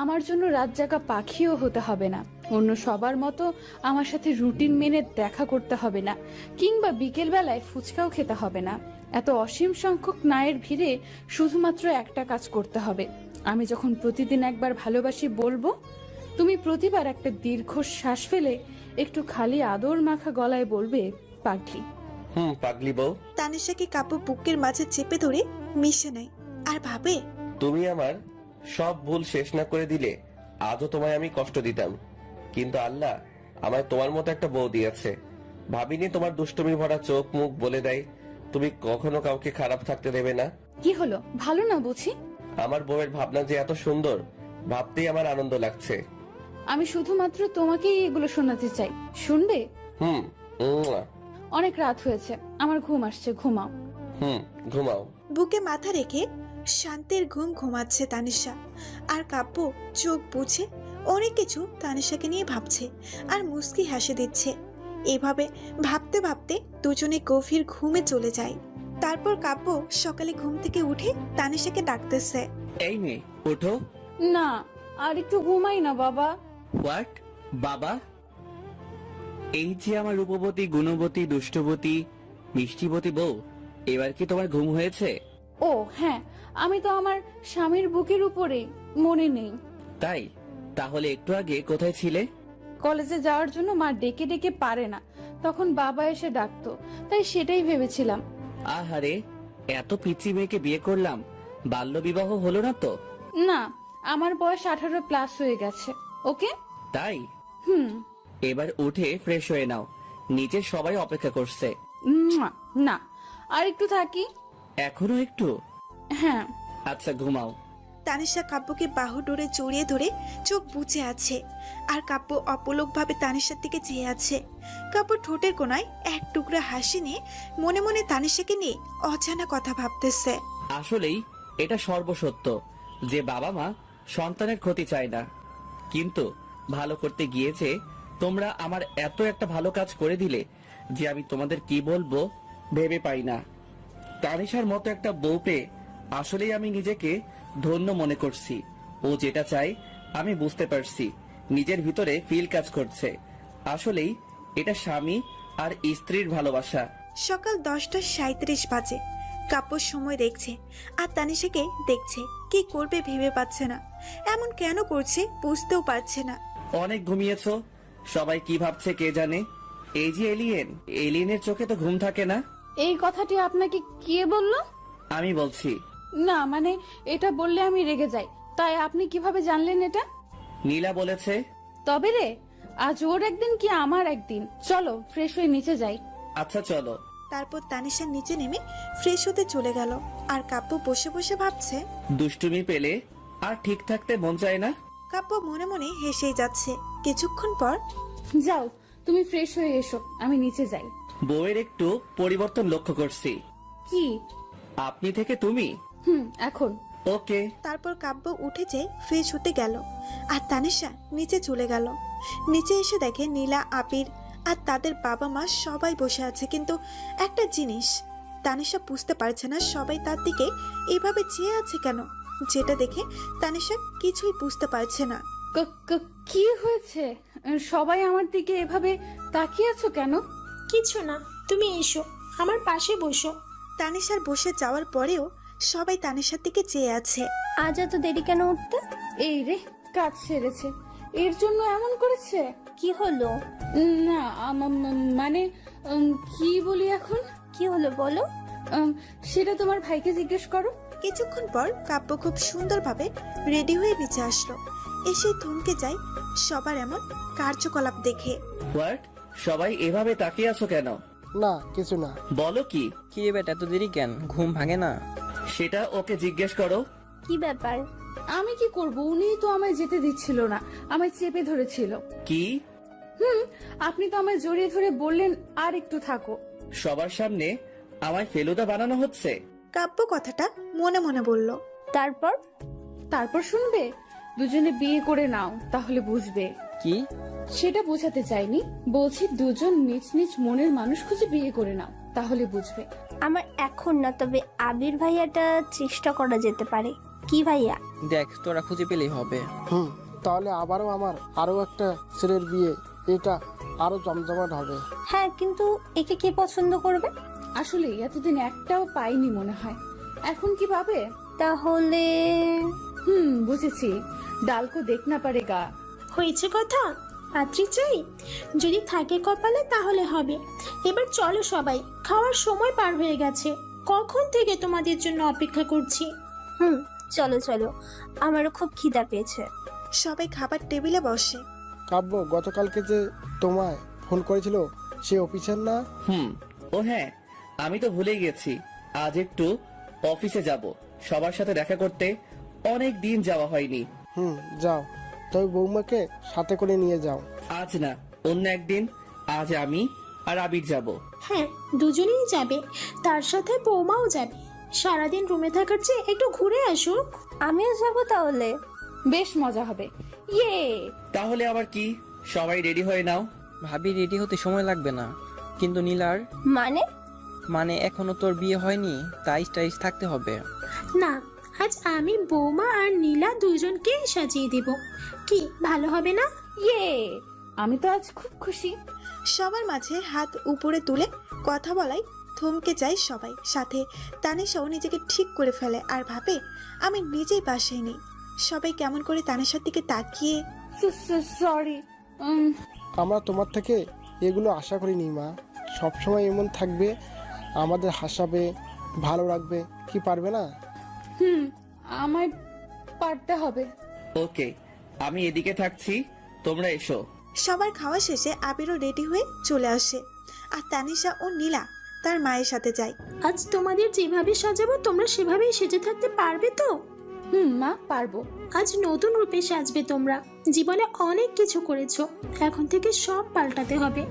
আমার জন্য রাত জাগা পাখিও হতে হবে না, অন্য সবার মতো আমার সাথে রুটিন মেনে দেখা করতে হবে না, কিংবা বিকেল বেলায় ফুচকাও খেতে হবে না। এত অসীম সংখ্যক নায়ের ভিড়ে শুধুমাত্র একটা কাজ করতে হবে। আমি যখন প্রতিদিন একবার ভালোবাসি বলবো, তুমি প্রতিবার একটা দীর্ঘ শ্বাস ফেলে একটু খালি আদর মাখা গলায় বলবে, পাগলি। পাগলি বউ। তানিশাকে কাব্য বুকের মাঝে চেপে ধরে মিশে নেয় আর ভাবে, তুমি আমার সব ভুল শেষ না করে দিলে আজও তোমায় আমি কষ্ট দিতাম, কিন্তু আল্লাহ আমায় তোমার মতো একটা বউ দিয়েছে। ভাবিনি তোমার দুষ্টুমি ভরা চোখ মুখ বলে দেয় তুমি কখনো কাউকে খারাপ থাকতে দেবে না। কি হলো, ভালো না বুঝি? আমার বউয়ের ভাবনা যে এত সুন্দর, ভাবতেই আমার আনন্দ লাগছে। আমি শুধুমাত্র তোমাকেই এগুলো শোনাতে চাই, শুনবে? অনেক রাত হয়েছে, আমার ঘুম আসছে, ঘুমাও। ঘুমাও। বুকে মাথা রেখে শান্তির ঘুম ঘুমাচ্ছে তানিশা, আর কাব্য চোখ বুঝে অনেক কিছু তানিশাকে নিয়ে ভাবছে আর মুস্কি হাসি দিচ্ছে। এভাবে ভাবতে ভাবতে দুজনে গভীর ঘুমে চলে যায়। তারপর কাব্য সকালে ঘুম থেকে উঠে তানিশাকে ডাকতেছে। এই মেয়ে ওঠো। না, আর একটু ঘুমাই না বাবা। হোয়াট? বাবা? এই যে আমার রূপবতী, গুণবতী, দুষ্টবতী, মিষ্টিবতী বউ, এবার কি তোমার ঘুম হয়েছে? ও হ্যাঁ, আমি তো আমার স্বামীর বুকের উপরে, মনে নেই। তাই? তাহলে একটু আগে কোথায় ছিলে? কলেজে যাওয়ার জন্য মা ডেকে ডেকে পারে না, তখন বাবা এসে ডাকতো, তাই সেটাই ভেবেছিলাম। আহারে, এত পিচ্চি মেয়েকে বিয়ে করলাম, বাল্য বিবাহ হলো না তো? না, আমার বয়স 18+ হয়ে গেছে। ওকে। তাই? হুম। এবার উঠে ফ্রেশ হয়ে নাও, নিচে সবাই অপেক্ষা করছে। মুয়া, না, আর একটু থাকি। এখনো একটু? হ্যাঁ। আচ্ছা ঘুমাও। তানিশা কাব্যকে বাহু ডোরে জড়িয়ে ধরে চোখ বুজে আছে, আর কাব্য অপলকভাবে তানিশার দিকে চেয়ে আছে। কাব্য ঠোঁটের কোনায় এক টুকরা হাসি নিয়ে মনে মনে তানিশাকে নিয়ে অজানা কথা ভাবতেছে। আসলেই এটা সর্বসত্য যে বাবা মা সন্তানের ক্ষতি চায় না, কিন্তু ভালো করতে গিয়েছে তোমরা আমার এত একটা ভালো কাজ করে দিলে যে আমি তোমাদের কি বলবো ভেবে পাই না। তানিশার মতো একটা বউ পেয়ে আসলেই আমি নিজেকে ধন্য মনে করছি। ও যেটা চাই আমি বুঝতে পারছি, নিজের ভিতরে ফিল কাজ করছে। আসলেই এটা স্বামী আর স্ত্রীর ভালোবাসা। সকাল 10:37 বাজে। কাব্য সময় দেখছে আর তানিশাকে দেখছে। কি করবে ভেবে পাচ্ছে না, এমন কেন করছে বুঝতেও পারছে না। অনেক ঘুমিয়েছো, সবাই কি ভাবছে কে জানে। এই যে এলিয়েনের চোখে তো ঘুম থাকে না। এই কথাটি আপনাকে কে বললো? আমি বলছি। না মানে, এটা বললে আমি রেগে যাই, তাই আপনি কিভাবে জানলেন এটা? নীলা বলেছে। তবে রে, আজ ওর একদিন কি আমার একদিন। চলো ফ্রেশ হয়ে নিচে যাই। আচ্ছা চলো। তারপর তানিশা নিচে নেমে ফ্রেশ হতে চলে গেল, আর কাব্য বসে বসে ভাবছে। দুষ্টুমি পেলে আর ঠিক থাকতে মন চায় না। কাব্য মনে মনে হেসেই যাচ্ছে। কিছুক্ষণ পর যাও, তুমি ফ্রেশ হয়ে এসো, আমি নিচে যাই। বউয়ের একটু পরিবর্তন লক্ষ্য করছি। কি? আপনি থেকে তুমি। এখন। ওকে। তারপর কাব্য উঠে যেয়ে ফ্রেশ হতে গেল, আর তানিশা নিচে চলে গেল। নিচে এসে দেখে নীলা, আবির আর তাদের বাবা মা সবাই বসে আছে, কিন্তু একটা জিনিস তানিশা বুঝতে পারছে না, সবাই তার দিকে এইভাবে চেয়ে আছে কেন, যেটা দেখে তানিশা কিছুই বুঝতে পারছে না। কি হয়েছে? সবাই আমার দিকে এভাবে তাকিয়ে আছো কেন? কিছু না, তুমি এসো আমার পাশে বসো। তানিশার বসে যাওয়ার পরেও সবাই তানিশার দিকে চেয়ে আছে। আজ এত দেরি কেন উঠতে? এই রে, কাজ সেরেছে, এর জন্য এমন করেছে। কি হলো? না মানে কি বলি এখন? কি হলো বলো। সেটা তোমার ভাইকে জিজ্ঞেস করো। কিছুক্ষণ পর কাব্য খুব সুন্দরভাবে রেডি হয়ে নিচে আসলো। এসে থমকে যায় সবার এমন কার্যকলাপ দেখে। হোয়াট? সবাই এভাবে তাকিয়ে আছো কেন? না কিছু না। বলো কি? কি রে বেটা, এত দেরি কেন? ঘুম ভাঙে না? সেটা ওকে জিজ্ঞেস করো। কি ব্যাপার? আমি কি করব? উনিই তো আমায় যেতে দিচ্ছিল না, আমায় চেপে ধরেছিল। কি? আপনি তো আমায় জড়িয়ে ধরে বললেন আর একটু থাকো। সবার সামনে আমায় ফেলুদা বানানো হচ্ছে। কাব্য কথাটা মনে মনে বলল। তারপর শুনবে, দুজনে বিয়ে করে নাও, তাহলে বুঝবে। কি? সেটা বোঝাতে চাইনি, বলছি দুজন নিজ নিজ মনের মানুষ খুঁজে বিয়ে করে নাও, তাহলে বুঝবে। আমার এখন না, তবে আবির ভাইয়াটা চেষ্টা করা যেতে পারে। কি ভাইয়া? দেখ, তোরা খুঁজে পেলেই হবে। তাহলে আবারও আমার আরো একটা ছেলের বিয়ে, এটা আরো জমজমাট হবে। হ্যাঁ, কিন্তু একে কে পছন্দ করবে? আসলে এতদিন একটাও পাইনি মনে হয়, এখন কি পাবে? তাহলে বুঝেছি, ডালকো দেখ না পারে গা। হয়েছে কথা, পাত্রী চাই, যদি থাকে কপালে তাহলে হবে। এবার চলো সবাই, খাওয়ার সময় পার হয়ে গেছে, কখন থেকে তোমাদের জন্য অপেক্ষা করছি। চলো চলো, আমারও খুব খিদা পেয়েছে। সবাই খাবার টেবিলে বসে। কাব্য গতকালকে যে তোমায় ফোন করেছিল, সে অফিসার না? ও হ্যাঁ, আমি তো ভুলেই গেছি। আজ একটু অফিসে যাব, সবার সাথে দেখা করতে, অনেক দিন যাওয়া হয়নি। যাও, তবে বৌমাকে সাথে করে নিয়ে যাও। আজ না, অন্য একদিন। আজ আমি আর আবির যাব। হ্যাঁ, দুজনেই যাবে, তার সাথে বৌমাও যাবে। সারাদিন রুমে থাকার চেয়ে একটু ঘুরে আসুক। আমিও যাব তাহলে। বেশ মজা হবে। ইয়ে তাহলে আবার কি, সবাই রেডি হয়ে নাও। ভাবি রেডি হতে সময় লাগবে না, কিন্তু নীলার মানে এখনো তোর বিয়ে হয়নি, তাই স্টাইলিশ থাকতে হবে। না, আজ আমি বৌমা আর নীলা দুজনকে সাজিয়ে দেব। কি ভালো হবে না? ইয়ে আমি তো আজ খুব খুশি। সবার মাঝে হাত উপরে তুলে কথা বলাই থমকে যায় সবাই। সাথে তানিশাও নিজেকে ঠিক করে ফেলে আর ভাবে আমি নিজেই বাসায় নেই। সবাই কেমন করে তানিশার দিকে তাকিয়ে সরি। আমরা তোমার থেকে এগুলো আশা করিনি মা। সবসময় এমন থাকবে, আমাদের হাসাবে, ভালো রাখবে, কি পারবে না? আমায় পারতে হবে। ওকে, আমি এদিকে থাকছি, তোমরা এসো। সবার খাওয়া শেষে আবিরও রেডি হয়ে চলে আসে আর তানিশা ও নীলা তার মায়ের সাথে যায়। আজ তোমাদের যেভাবে সাজাবো তোমরা সেভাবেই সেজে থাকতে পারবে তো? মা পারবো। আজ নতুন রূপে সাজবে তোমরা। জীবনে অনেক কিছু করেছো, এখন থেকে সব পাল্টাতে হবে।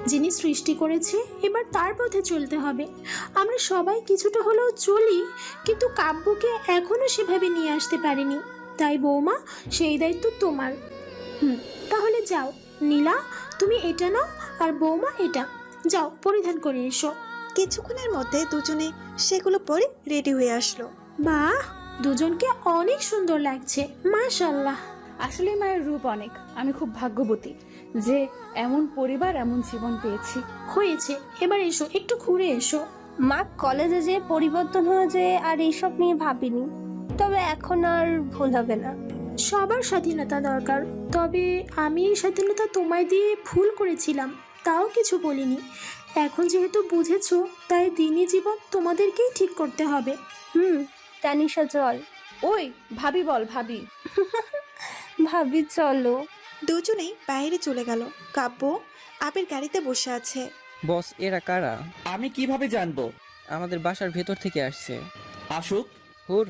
যিনি সৃষ্টি করেছে এবার তার পথে চলতে হবে। আমরা সবাই কিছুটা হলেও চলি, কিন্তু কাব্যকে এখনো সেভাবে নিয়ে আসতে পারিনি। তাই বৌমা, সেই দায়িত্ব তোমার। তাহলে যাও, নীলা তুমি এটা নাও আর বৌমা এটা। যাও পরিধান করে এসো। কিছুক্ষণের মধ্যে দুজনে সেগুলো পরে রেডি হয়ে আসলো। বাহ, দুজনকে অনেক সুন্দর লাগছে, মাশাআল্লাহ। আসলে মায়ের রূপ অনেক। আমি খুব ভাগ্যবতী যে এমন পরিবার, এমন জীবন পেয়েছি। হয়েছে, এবার এসো, একটু ঘুরে এসো। মা কলেজে যে পরিবর্তন হয়েছে আর এইসব নিয়ে ভাবিনি, তবে এখন আর ভুল হবে না। সবার স্বাধীনতা দরকার, তবে আমি এই স্বাধীনতা তোমায় দিয়ে ভুল করেছিলাম, তাও কিছু বলিনি। এখন যেহেতু বুঝেছো, তাই দিনই জীবন তোমাদেরকেই ঠিক করতে হবে। তানিশা চল। ওই ভাবি বল, ভাবি। ভাবি চলো। দুজনেই বাইরে চলে গেল। কাব্য আবির গাড়িতে বসে আছে। বস, এরা কারা? আমি কিভাবে জানবো? আমাদের বাসার ভেতর থেকে আসছে। আসুক। হুর।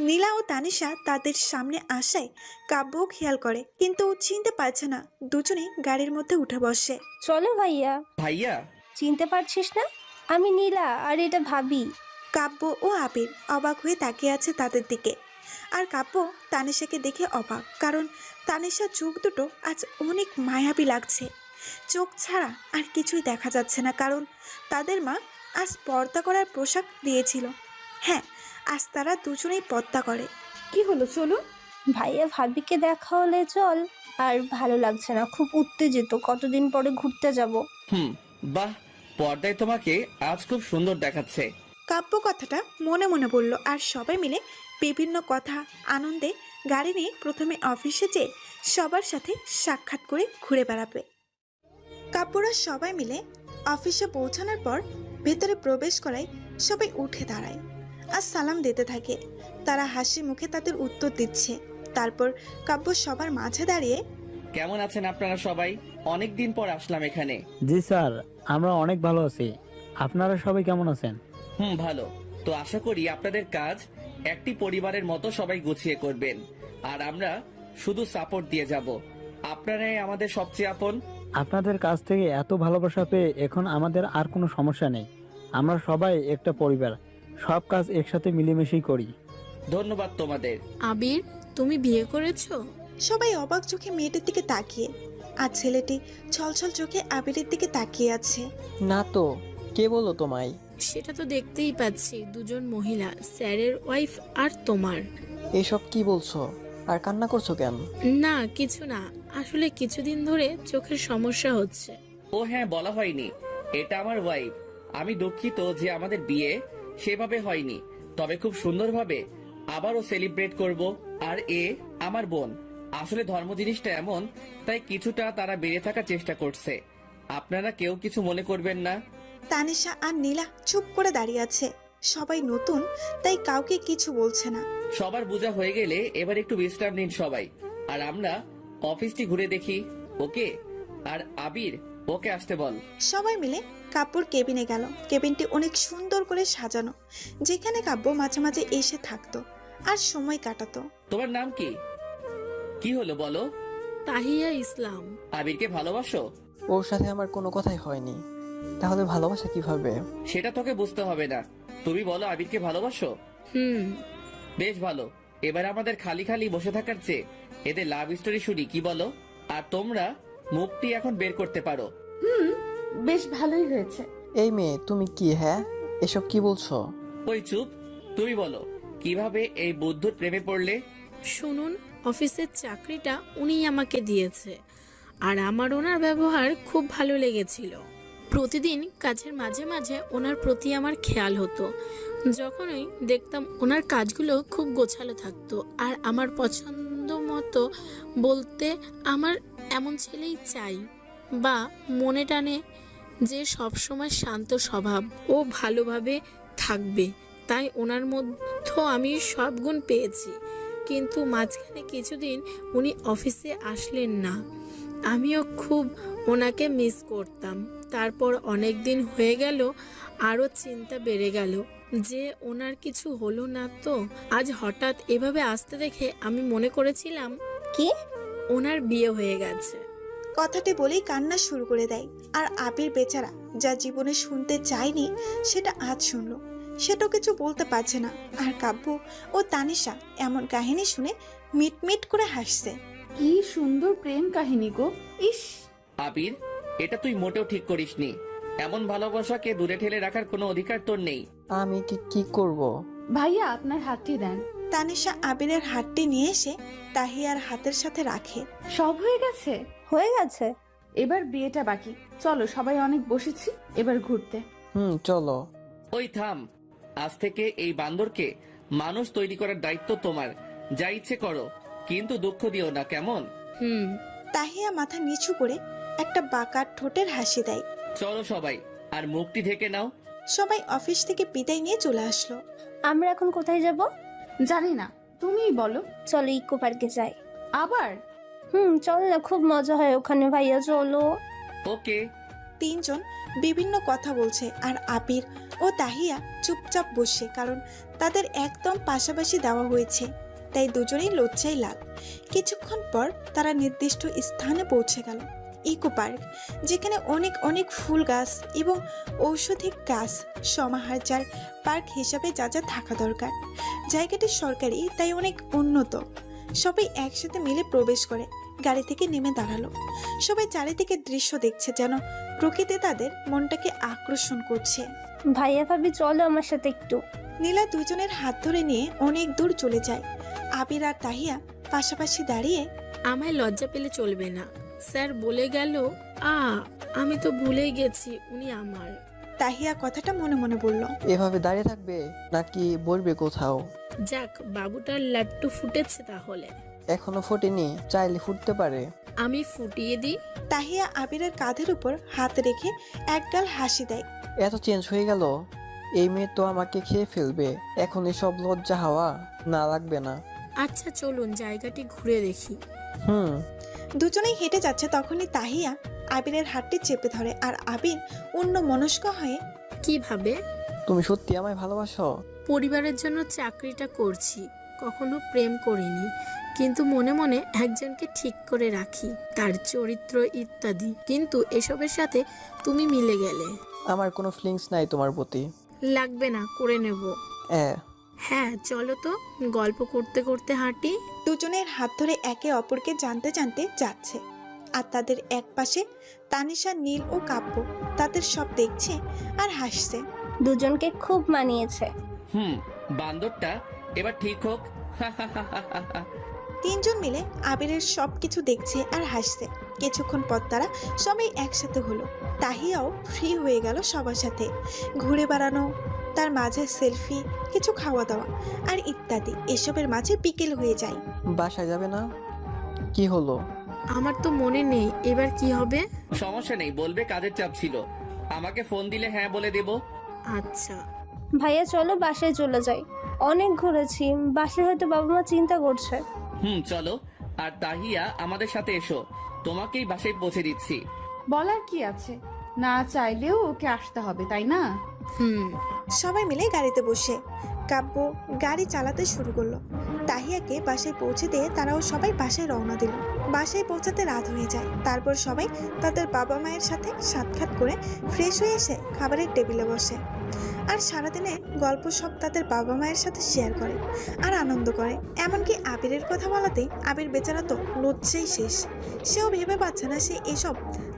নীলা ও তানিশা তাদের সামনে আসায় কাব্য খেয়াল করে, কিন্তু চিনতে পারছে না। দুজনেই গাড়ির মধ্যে উঠে বসে। চলো ভাইয়া। ভাইয়া? চিনতে পারছিস না? আমি নীলা, আর এটা ভাবি। কাব্য ও আবির অবাক হয়ে তাকিয়ে আছে তাদের দিকে। আর কাব্য তানিশাকে দেখে অবাক, কারণ তানিশার চোখ দুটো আজ অনেক মায়াবী লাগছে। চোখ ছাড়া আর কিছুই দেখা যাচ্ছে না, কারণ তাদের মা আজ পর্দা করার পোশাক দিয়েছিল। হ্যাঁ, আজ তারা দুজনেই পর্দা করে। কি হলো, চলো। ভাইয়া ভাবিকে দেখা হলে চল। আর ভালো লাগছে না, খুব উত্তেজিত, কতদিন পরে ঘুরতে যাব। বাহ, পর্দায় তোমাকে আজ খুব সুন্দর দেখাচ্ছে। কাব্য কথাটা মনে মনে বলল, আর সবাই মিলে বিভিন্ন কথা আনন্দে গাড়ি নিয়ে প্রথমে অফিসে যেয়ে সবার সাথে সাক্ষাৎ করে ঘুরে বেড়াবে। কাব্যরা সবাই মিলে অফিসে পৌঁছানোর পর ভেতরে প্রবেশ করায় সবাই উঠে দাঁড়ায় আর সালাম দিতে থাকে। তারা হাসি মুখে তাদের উত্তর দিচ্ছে। তারপর কাব্য সবার মাঝে দাঁড়িয়ে, কেমন আছেন আপনারা সবাই? অনেক দিন পর আসলাম এখানে। জি স্যার, আমরা অনেক ভালো আছি। আপনারা সবাই কেমন আছেন? ভালো। তো আশা করি আপনাদের কাজ একটি পরিবারের মতো সবাই গুছিয়ে করবেন, আর আমরা শুধু সাপোর্ট দিয়ে যাব। আপনারাই আমাদের সবচেয়ে আপন। আপনাদের কাছ থেকে এত ভালোবাসা পেয়ে এখন আমাদের আর কোনো সমস্যা নেই। আমরা সবাই একটা পরিবার, সব কাজ একসাথে মিলেমিশেই করি। ধন্যবাদ তোমাদের। আবির, তুমি বিয়ে করেছো? সবাই অবাক চোখে মেয়েটির দিকে তাকিয়ে, আর ছেলেটি ছলছল চোখে আবিরের দিকে তাকিয়ে আছে। না তো, কে বলো তোমায়? সেটা তো দেখতেই পাচ্ছি, দুজন মহিলা, স্যারের ওয়াইফ আর তোমার। এসব কি বলছো? আর কান্না করছো কেন? না কিছু না, আসলে কিছুদিন ধরে চোখের সমস্যা হচ্ছে। ও হ্যাঁ, বলা হয়নি, এটা আমার ওয়াইফ। আমি দুঃখিত যে আমাদের বিয়ে সেভাবে হয়নি, তবে খুব সুন্দরভাবে আবারও সেলিব্রেট করব। আর এ আমার বোন। আসলে ধর্ম জিনিসটা এমন, তাই কিছুটা তারা বেড়ে থাকার চেষ্টা করছে। আপনারা কেউ কিছু মনে করবেন না। তানিশা আর নীলা চুপ করে দাঁড়িয়ে আছে। সবাই নতুন, তাই কাউকে কিছু বলছে না। সবার বোঝা হয়ে গেলে এবার একটু বিশ্রাম নিন সবাই, আর আমরা অফিসটি ঘুরে দেখি। ওকে? আর আবির, ওকে আসতে বল। সবাই মিলে কাব্যর কেবিনে গেল। কেবিনটি অনেক সুন্দর করে সাজানো, যেখানে কাব্য মাঝে মাঝে এসে থাকতো আর সময় কাটাতো। তোমার নাম কি? কি হলো বলো? তাহিয়া ইসলাম। আবিরকে ভালোবাসো? ওর সাথে আমার কোনো কথাই হয়নি, তাহলে ভালোবাসা কিভাবে? সেটা তোকে বুঝতে হবে না। তুমি বলো, আবিরকে ভালোবাসো? হুম। বেশ ভালো, এবার আমাদের খালি খালি বসে থাকার চেয়ে এদের লাভ স্টোরি শুনি, কি বলো? আর তোমরা মুক্তি এখন বের করতে পারো। বেশ ভালোই হয়েছে। এই মেয়ে তুমি কি, হ্যাঁ এসব কি বলছো? ওই চুপ, তুমি বলো কিভাবে এই বুদ্ধর প্রেমে পড়লে? শুনুন, অফিসের চাকরিটা উনিই আমাকে দিয়েছে, আর আমার ওনার ব্যবহার খুব ভালো লেগেছিল। প্রতিদিন কাজের মাঝে মাঝে ওনার প্রতি আমার খেয়াল হতো। যখনই দেখতাম ওনার কাজগুলো খুব গোছালো থাকতো আর আমার পছন্দ মতো, বলতে আমার এমন ছেলেই চাই, বা মনে টানে যে সবসময় শান্ত স্বভাব ও ভালোভাবে থাকবে। তাই ওনার মধ্যে আমি সব গুণ পেয়েছি। কিন্তু মাঝখানে কিছুদিন উনি অফিসে আসলেন না। আমিও খুব ওনাকে মিস করতাম। তারপর অনেক দিন হয়ে গেল, আরও চিন্তা বেড়ে গেল যে ওনার কিছু হলো না তো। আজ হঠাৎ এভাবে আসতে দেখে আমি মনে করেছিলাম কি? ওনার বিয়ে হয়ে গেছে। কথাটি বলেই কান্না শুরু করে দেয়। আর আবির বেচারা যা জীবনে শুনতে চায়নি সেটা আজ শুনলো। সেটাও কিছু বলতে পারছে না। আর কাব্য ও তানিশা এমন কাহিনী শুনে মিটমিট করে হাসছে। কি সুন্দর প্রেম কাহিনী গো। ইস, আবির, এটা তুই মোটেও ঠিক করিসনি। এমন ভালোবাসাকে দূরে ঠেলে রাখার কোনো অধিকার তোর নেই। আমি কি করব? ভাইয়া আপনার হাতটি দেন। তানিশা আবিরের হাতটি নিয়ে এসে তাহিয়ার হাতের সাথে রাখে। সব হয়ে গেছে? হয়ে গেছে। এবার বিয়েটা বাকি। চলো, সবাই অনেক বসেছি, এবার ঘুরতে। চলো। ওই থাম, আজ থেকে এই বান্দরকে মানুষ তৈরি করার দায়িত্ব তোমার। যা ইচ্ছে করো, কিন্তু দুঃখ দিও না, কেমন? তাহিয়া মাথা নিচু করে একটা বাঁকা ঠোঁটের হাসি দেয়। চলো সবাই, আর মুখটি ঢেকে নাও। সবাই অফিস থেকে বিদায় নিয়ে চলে আসলো। আমরা এখন কোথায় যাব? জানি না, তুমিই বলো। চলো ইকো পার্কে যাই। আবার? চল না, খুব মজা হয় ওখানে। ভাইয়া চলো। ওকে। তিনজন বিভিন্ন কথা বলছে আর আবির ও তাহিয়া চুপচাপ বসে, কারণ তাদের একদম পাশাপাশি দেওয়া হয়েছে, তাই দুজনেই লজ্জায় লাল। কিছুক্ষণ পর তারা নির্দিষ্ট স্থানে পৌঁছে গেল। ইকো পার্ক, যেখানে অনেক অনেক ফুল গাছ এবং ঔষধি গাছ সমাহার, যার পার্ক হিসাবে যা যা থাকা দরকার। জায়গাটি সরকারি, তাই অনেক উন্নত। সবাই একসাথে মিলে প্রবেশ করে গাড়ি থেকে নেমে দাঁড়ালো। সবাই চারিদিকে দৃশ্য দেখছে, যেন প্রকৃতি তাদের মনটাকে আকর্ষণ করছে। ভাইয়া ভাবি চলো আমার সাথে একটু। নীলা দুজনের হাত ধরে নিয়ে অনেক দূর চলে যায়। আবির আর তাহিয়া পাশাপাশি দাঁড়িয়ে। আমায় লজ্জা পেলে চলবে না, স্যার বলে গেল। আমি তো ভুলেই গেছি উনি আমার। তাহিয়া কথাটা মনে মনে বলল। এভাবে দাঁড়িয়ে থাকবে নাকি বলবে কোথাও? যাক, বাবুটার লাড্ডু ফুটেছে তাহলে। এখনো ফোটেনি, চাইলে ফুটতে পারে। আমি ফুটিয়ে দিই। তাহিয়া আবিরের কাঁধের উপর হাত রেখে একগাল হাসি দেয়। এত চেঞ্জ হয়ে গেল, এই মেয়ে তো আমাকে খেয়ে ফেলবে। এখন এসব লজ্জা হাওয়া না লাগবে না। আচ্ছা চলুন জায়গাটি ঘুরে দেখি। দুজনেই হেঁটে যাচ্ছে, তখনই তাহিয়া আবিরের হাতটি চেপে ধরে। আর আবির অন্য মনস্ক হয়ে। কিভাবে? তুমি সত্যি আমায় ভালোবাসো? পরিবারের জন্য চাকরিটা করছি, কখনো প্রেম করিনি, কিন্তু মনে মনে একজনকে ঠিক করে রাখি, তার চরিত্র ইত্যাদি। কিন্তু এসবের সাথে তুমি মিলে গেলে। আমার কোনো ফিলিংস নাই তোমার প্রতি। লাগবে না, করে নেব। হ্যাঁ চলো তো, গল্প করতে করতে হাঁটি। দুজনের হাত ধরে একে অপরকে জানতে জানতে যাচ্ছে। আর তাদের এক পাশে তানিশা, নীল ও কাব্য তাদের সব দেখছে আর হাসছে। দুজনকে খুব মানিয়েছে। বান্দরটা এবার ঠিক হোক। তিনজন মিলে আবিরের সবকিছু দেখছে আর হাসছে। কিছুক্ষণ পর তারা সবাই একসাথে হলো। তাহিয়াও ফ্রি হয়ে গেল সবার সাথে। ঘুরে বেড়ানো, তার মাঝে সেলফি, কিছু খাওয়া দাওয়া আর ইত্যাদি। এসবের মাঝে বিকেল হয়ে যায়। বাসায় যাবে না? কি হলো? আমার তো মনে নেই, এবার কি হবে? সমস্যা নেই, বলবে কাজের চাপ ছিল। আমাকে ফোন দিলে হ্যাঁ বলে দেব। আচ্ছা ভাইয়া চলো বাসায় চলে যাই। অনেক ঘুরেছি, বাসায় হয়তো বাবা মা চিন্তা করছে। চলো। আর তাহিয়া আমাদের সাথে এসো, তোমাকেই বাসায় পৌঁছে দিচ্ছি। বলার কি আছে, না চাইলেও ওকে আসতে হবে, তাই না? সবাই মিলে গাড়িতে বসে কাব্য গাড়ি চালাতে শুরু করলো। তাহিয়াকে বাসায় পৌঁছে দিয়ে তারাও সবাই বাসায় রওনা দিল। বাসায় পৌঁছাতে রাত হয়ে যায়। তারপর সবাই তাদের বাবা মায়ের সাথে সাক্ষাৎ করে ফ্রেশ হয়ে এসে খাবারের টেবিলে বসে। আর সারাদিনে গল্প সব তাদের বাবা মায়ের সাথে শেয়ার করে আর আনন্দ করে। এমনকি আবিরের কথা বলাতেই আবির বেচারা তো লজ্জাই শেষ। সেও ভেবে পাচ্ছে না সে এসব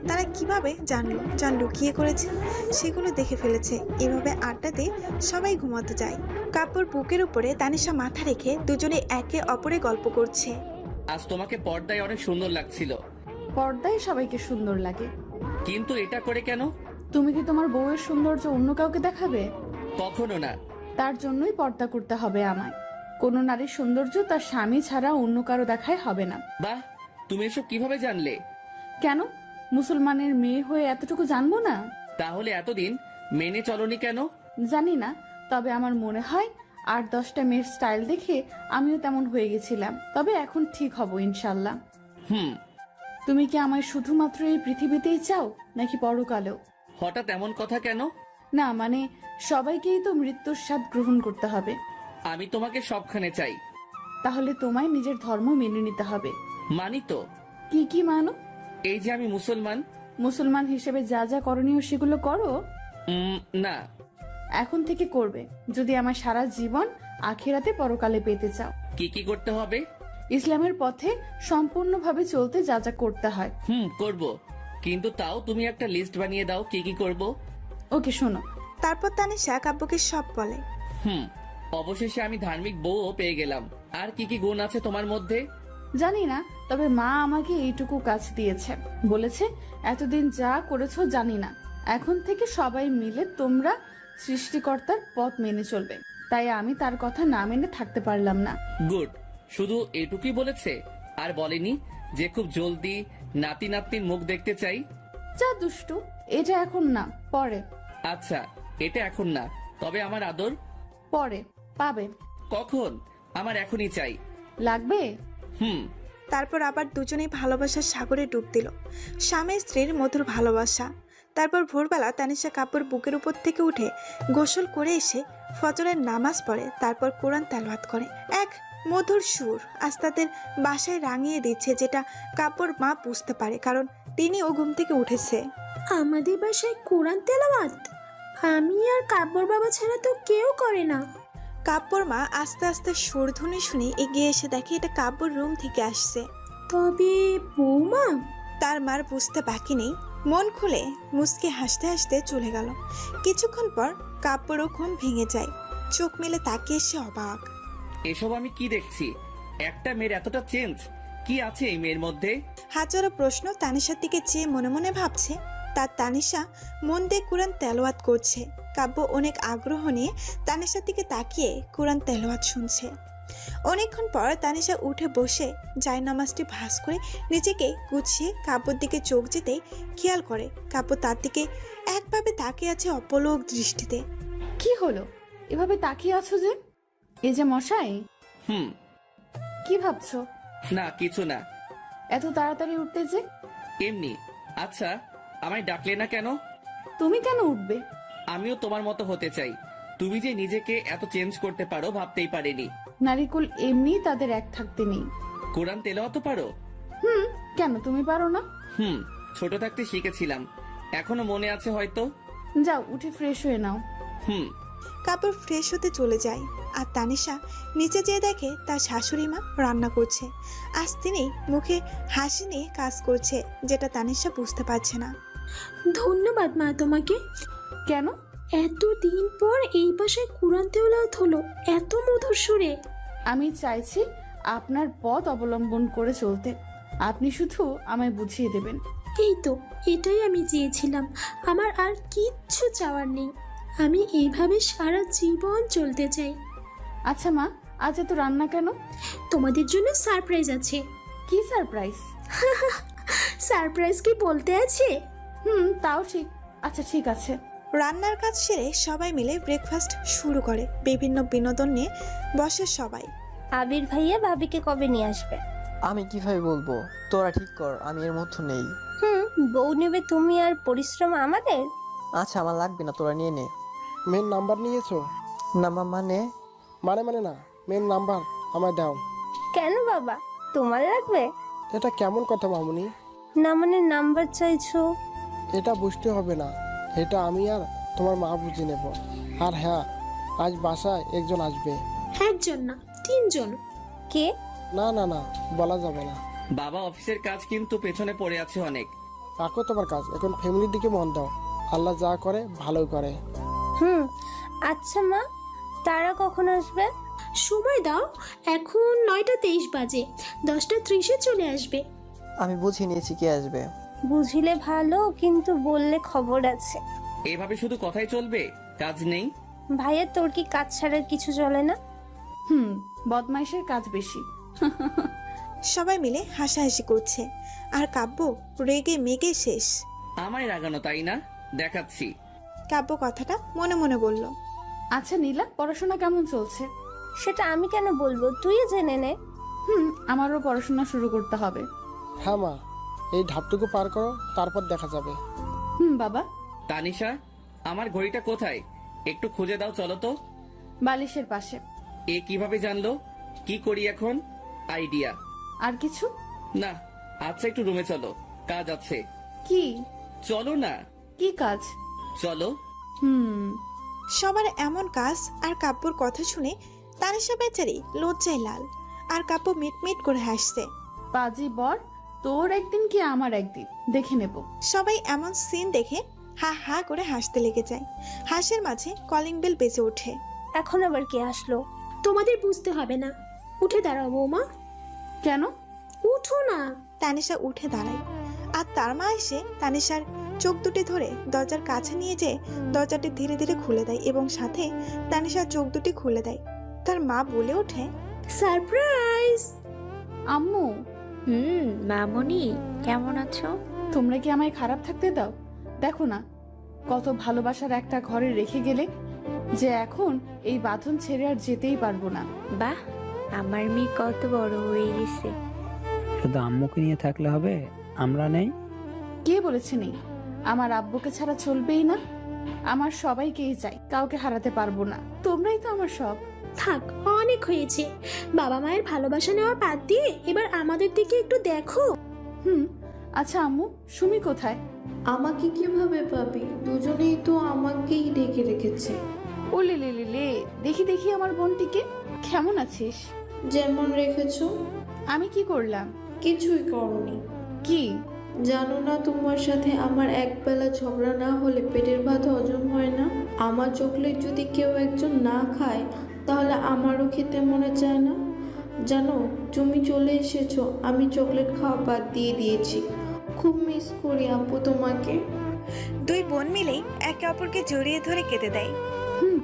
তারা কিভাবে জানলো, যা লুকিয়ে করেছে সেগুলো দেখে ফেলেছে। এভাবে আড্ডাতে সবাই ঘুমাতে যায়। কাপড় বুকের উপরে তানিশা মাথা রেখে দুজনে একে অপরে গল্প করছে। আজ তোমাকে পর্দায় অনেক সুন্দর লাগছিল, পর্দায় সবাইকে সুন্দর লাগে, কিন্তু এটা করে কেন? তুমি কি তোমার বউয়ের সৌন্দর্য অন্য কাউকে দেখাবে? কখনো না। তার জন্যই পর্দা করতে হবে আমায়। কোনো নারীর সৌন্দর্য তার স্বামী ছাড়া অন্য কারো দেখায় হবে না। বাহ, তুমি এসব কিভাবে জানলে? কেন, মুসলমানের মেয়ে হয়ে এতটুকু জানবো না? তাহলে এতদিন মেনে চলনি কেন? জানি না, তবে আমার মনে হয় 8-10টা মেয়ের স্টাইল দেখে আমিও তেমন হয়ে গেছিলাম। তবে এখন ঠিক হব ইনশাল্লাহ। তুমি কি আমায় শুধুমাত্র এই পৃথিবীতেই চাও নাকি পরকালেও? হঠাৎ এমন কথা কেন? না মানে সবাইকেই তো মৃত্যুর স্বাদ গ্রহণ করতে হবে। আমি তোমাকে সবখানে চাই। তাহলে তোমায় নিজের ধর্ম মেনে নিতে হবে। মানি তো। কি কি মানো? এই যে আমি মুসলমান। মুসলমান হিসেবে যা যা করণীয় সেগুলো করো? না। এখন থেকে করবে যদি আমার সারা জীবন আখিরাতে পরকালে পেতে চাও। কি কি করতে হবে? ইসলামের পথে সম্পূর্ণভাবে চলতে যা যা করতে হয়। করব, কিন্তু তাও তুমি একটা লিস্ট বানিয়ে দাও কি কি করব। ওকে শোনো। তারপর তানিশা কাব্যকে সব বলে। অবশেষে আমি ধার্মিক বউও পেয়ে গেলাম। আর কি কি গুণ আছে তোমার মধ্যে? জানি না, তবে মা আমাকে এইটুকু কাজ দিয়েছে। বলেছে এতদিন যা করেছো জানি না, এখন থেকে সবাই মিলে তোমরা সৃষ্টিকর্তার পথ মেনে চলবে। তাই আমি তার কথা না মেনে থাকতে পারলাম না। গুড। শুধু এটুকুই বলেছে? আর বলেনি যে খুব জলদি নাতি নাতনির মুখ দেখতে চাই? যা দুষ্টু, এটা এখন না, পরে। আচ্ছা, এটা এখন না, তবে আমার আদর পরে পাবে। কখন? আমার এখনই চাই। লাগবে? তারপর আবার দুজনেই ভালোবাসার সাগরে ডুব দিল। স্বামী স্ত্রীর মধুর ভালোবাসা। তারপর ভোরবেলা তানিশা কাপড় বুকের উপর থেকে উঠে গোসল করে এসে ফজরের নামাজ পড়ে। তারপর কোরআন তেলাওয়াত করে। এক মধুর সুর আজ তাদের বাসায় রাঙিয়ে দিচ্ছে, যেটা কাপড় মা বুঝতে পারে, কারণ তিনিও ঘুম থেকে উঠেছে। আমাদের বাসায় কোরআন তেলাওয়াত আমি আর কাব্বর বাবা ছাড়া তো কেউ করে না। কাব্যর মা আস্তে আস্তে সুরধ্বনি শুনে এগিয়ে এসে দেখে এটা কাব্যর রুম থেকে আসছে। তবে বৌমা? তার মার বুঝতে বাকি নেই, মন খুলে মুচকে হাসতে হাসতে চলে গেল। কিছুক্ষণ পর কাব্যরও ঘুম ভেঙে যায়। চোখ মেলে তাকিয়ে সে অবাক। এসব আমি কি দেখছি? একটা মেয়ের এতটা চেঞ্জ, কি আছে এই মেয়ের মধ্যে? হাজারো প্রশ্ন তানিশার দিকে চেয়ে মনে মনে ভাবছে। তার তানিশা মন দিয়ে কোরআন তেলাওয়াত করছে। কাব্য অনেক আগ্রহ নিয়ে তানিশার দিকে তাকিয়ে কোরআন তেলাওয়াত শুনছে। অনেকক্ষণ পর তানিশা উঠে বসে জায়নামাজটি ভাঁজ করে নিজেকে গুছিয়ে কাব্যর দিকে চোখ যেতেই খেয়াল করে কাব্য তার দিকে একভাবে তাকিয়ে আছে অপলক দৃষ্টিতে। কি হলো, এভাবে তাকিয়ে আছো যে? এ যে মশাই। কি ভাবছো? না কিছু না। এত তাড়াতাড়ি উঠতে যে? এমনি। আচ্ছা, আমায় ডাকলে না কেন? তুমি কেন উঠবে? আমিও তোমার মতো হতে চাই। তুমি যে নিজেকে এত চেঞ্জ করতে পারো ভাবতেই পারিনি। নারীকুল এমনি তাদের এক থাকতে নেই। কোরআন তেলাওয়াত পারো? কেন তুমি পারো না? ছোট থাকতে শিখেছিলাম, এখনো মনে আছে হয়তো। যাও উঠে ফ্রেশ হয়ে নাও। কাপড় ফ্রেশ হতে চলে যায়। আর তানিশা নিচে যেয়ে দেখে তার শাশুড়ি মা রান্না করছে। আজ তিনি মুখে হাসি নিয়ে কাজ করছে, যেটা তানিশা বুঝতে পারছে না। ধন্যবাদ মা তোমাকে। কেন? এতদিন পর এই বাসায় কোরআন তেলাওয়াত হলো এত মধুর সুরে। আমি চাইছি আপনার পথ অবলম্বন করে চলতে, আপনি শুধু আমায় বুঝিয়ে দেবেন। এই তো, এটাই আমি চেয়েছিলাম। আমার আর কিচ্ছু চাওয়ার নেই। আমি এইভাবে সারা জীবন চলতে চাই। আচ্ছা মা, আজ এত রান্না কেন? তোমাদের জন্য সারপ্রাইজ আছে। কি সারপ্রাইজ? সারপ্রাইজ কি বলতে আছে? তাও ঠিক। আচ্ছা ঠিক আছে। রান্নার কাজ সেরে সবাই মিলে ব্রেকফাস্ট শুরু করে। বিভিন্ন বিনোদন নিয়ে বসে সবাই। আবির ভাইয়া ভাবিকে কবে নিয়ে আসবে? আমি কিভাবে বলবো, তোরা ঠিক কর, আমি এর মধ্যে নেই। বউ নেবে তুমি আর পরিশ্রম আমাদের। আচ্ছা আমার লাগবে না, তোরা নিয়ে নে। মেন নাম্বার নিয়েছো? নাম্বার মানে? মানে না, মেন নাম্বার আমায় দাও। কেন বাবা, তোমার লাগবে? এটা কেমন কথা মামুনি? না মানে নাম্বার চাইছো? এটা বুঝতে হবে না, এটা আমি আর তোমার মা বুঝে নেব। আর হ্যাঁ, আজ বাসায় একজন আসবে। একজন না, 3 জন। কে? না না না, বলা যাবে না। বাবা অফিসের কাজ কিন্তু পেছনে পড়ে আছে অনেক। রাখো তোমার কাজ, এখন ফ্যামিলির দিকে মন দাও। আল্লাহ যা করে ভালোই করে। আচ্ছা মা, তারা কখন আসবে? সময় দাও, এখন 9টা 23 বাজে, 10টা 30-এ চলে আসবে। আমি বুঝে নিয়েছি কে আসবে। বুঝিলে ভালো, কিন্তু বললে খবর আছে। এভাবে শুধু কথাই চলবে, কাজ নেই? ভাইয়া, তোর কি কাজ ছাড়া কিছু চলে না? বদমাইশের কাজ বেশি। সবাই মিলে হাসাহাসি করছে আর কাব্য রেগে মেগে শেষ। আমায় রাগানো তাই না? দেখাচ্ছি। কাব্য কথাটা মনে মনে বলল। আচ্ছা নীলা, পড়াশোনা কেমন চলছে? সেটা আমি কেন বলবো, তুই জেনে নে। আমারও পড়াশোনা শুরু করতে হবে। হ্যাঁ মা, এই ধাপটুকু পার করো, তারপর দেখা যাবে। বাবা। তানিশা, আমার ঘড়িটা কোথায়? একটু খুঁজে দাও চলো তো। বালিশের পাশে। এ কিভাবে জানলো? কি করি এখন? আইডিয়া। আর কিছু না। আচ্ছা, একটু রুমে চলো, কাজ আছে। কি? চলো না। কি কাজ? চলো। সবার এমন কাজ আর কাব্যর কথা শুনে তানিশা বেচারি লজ্জায় লাল, আর কাব্য মিটমিট করে হাসছে। পাজি বর, তোর একদিন কি আমার একদিন, দেখে নেব। সবাই এমন সিন দেখে হা হা করে হাসতে লেগে যায়। হাসির মাঝে কলিং বেল বেজে ওঠে। এখন আবার কে আসলো? তোমাদের বুঝতে হবে না, উঠে দাঁড়াও বৌমা। কেন? উঠো না। তানিশা উঠে দাঁড়ায়, আর তার মা এসে তানিশার চোখ দুটি ধরে দরজার কাছে নিয়ে যেয়ে দরজাটি ধীরে ধীরে খুলে দেয় এবং সাথে তানিশার চোখ দুটি খুলে দেয়। তার মা বলে ওঠে, সারপ্রাইজ। আম্মু। মামনি, কেমন আছো? তোমরা কি আমায় খারাপ থাকতে দাও? দেখো না, কত ভালোবাসার একটা ঘরে রেখে গেলে যে এখন এই বাঁধন ছেড়ে আর যেতেই পারবো না। বাহ, আমার মেয়ে কত বড় হয়ে গেছে। শুধু আম্মুকে নিয়ে থাকলে হবে? আমরা নেই? কে বলেছে নেই? আমার আব্বুকে ছাড়া চলবেই না। আমার সবাইকেই চাই, কাউকে হারাতে পারবো না। তোমরাই তো আমার সব। থাক, অনেক হয়েছে। বাবা মায়ের ভালোবাসা নেওয়া বাদ দিয়ে এবার আমাদের দিকে একটু দেখো। আচ্ছা আম্মু, সুমি কোথায়? আমাকে কিভাবে পাবি? দুজনেই তো আমাকেই ডেকে রেখেছে। ও লে লে লে লে, দেখি দেখি আমার বোনটিকে। কেমন আছিস? যেমন রেখেছো। আমি কি করলাম? কিছুই করনি। কি জানো না, তোমার সাথে আমার একবেলা ঝগড়া না হলে পেটের ভাত হজম হয় না। আমার চকলেট যদি কেউ একজন না খায়, তাহলে আমারও খেতে মনে চায় না। জানো, তুমি চলে এসেছো, আমি চকলেট খাওয়া বাদ দিয়ে দিয়েছি। খুব মিস করি আপু তোমাকে। দুই বোন মিলেই একে অপরকে জড়িয়ে ধরে কেঁদে দেয়।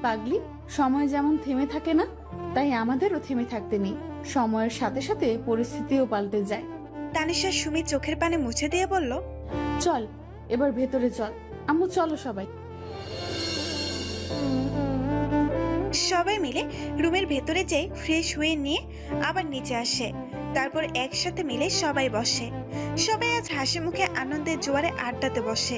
পাগলি, সময় যেমন থেমে থাকে না, তাই আমাদেরও থেমে থাকতে নেই। সময়ের সাথে সাথে পরিস্থিতিও পাল্টে যায়। তানিশা সুমির চোখের পানে মুছে দিয়ে বলল, চল এবার ভেতরে চল। আম্মু চলো সবাই। সবাই মিলে রুমের ভেতরে যেয়ে ফ্রেশ হয়ে নিয়ে আবার নিচে আসে। তারপর একসাথে মিলে সবাই বসে। সবাই আজ হাসি মুখে আনন্দের জোয়ারে আড্ডাতে বসে।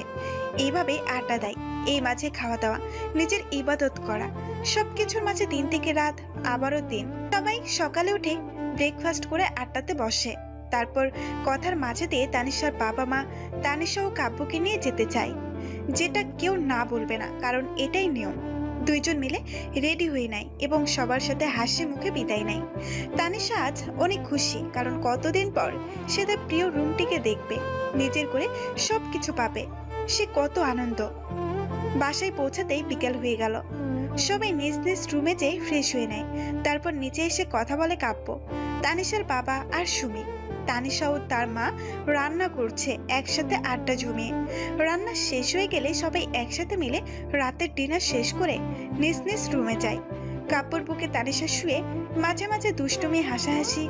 এইভাবে আড্ডা দেয়, এই মাঝে খাওয়া দাওয়া, নিজের ইবাদত করা, সবকিছুর মাঝে দিন থেকে রাত, আবারও দিন। সবাই সকালে উঠে ব্রেকফাস্ট করে আড্ডাতে বসে। তারপর কথার মাঝে দিয়ে তানিশার বাবা মা তানিশা ও কাব্যকে নিয়ে যেতে চায়, যেটা কেউ না বলবে না, কারণ এটাই নিয়ম। দুইজন মিলে রেডি হয়ে নেয় এবং সবার সাথে হাসি মুখে বিদায় নেয়। তানিশা আজ অনেক খুশি, কারণ কতদিন পর সে তার প্রিয় রুমটিকে দেখবে, নিজের করে সবকিছু পাবে। সে কত আনন্দ। বাসায় পৌঁছাতেই বিকেল হয়ে গেল। সবাই নিজ নিজ রুমে যেয়ে ফ্রেশ হয়ে নেয়। তারপর নিচে এসে কথা বলে কাব্য, তানিশার বাবা আর সুমি। তানিশা ও তার মা রান্না করছে একসাথে আড্ডা জমিয়ে। রান্না শেষ হয়ে গেলে সবাই একসাথে মিলে রাতের ডিনার শেষ করে নিজ নিজ রুমে যায়। কাব্যর বুকে তানিশা শুয়ে মাঝে মাঝে দুষ্টুমি, হাসাহাসি,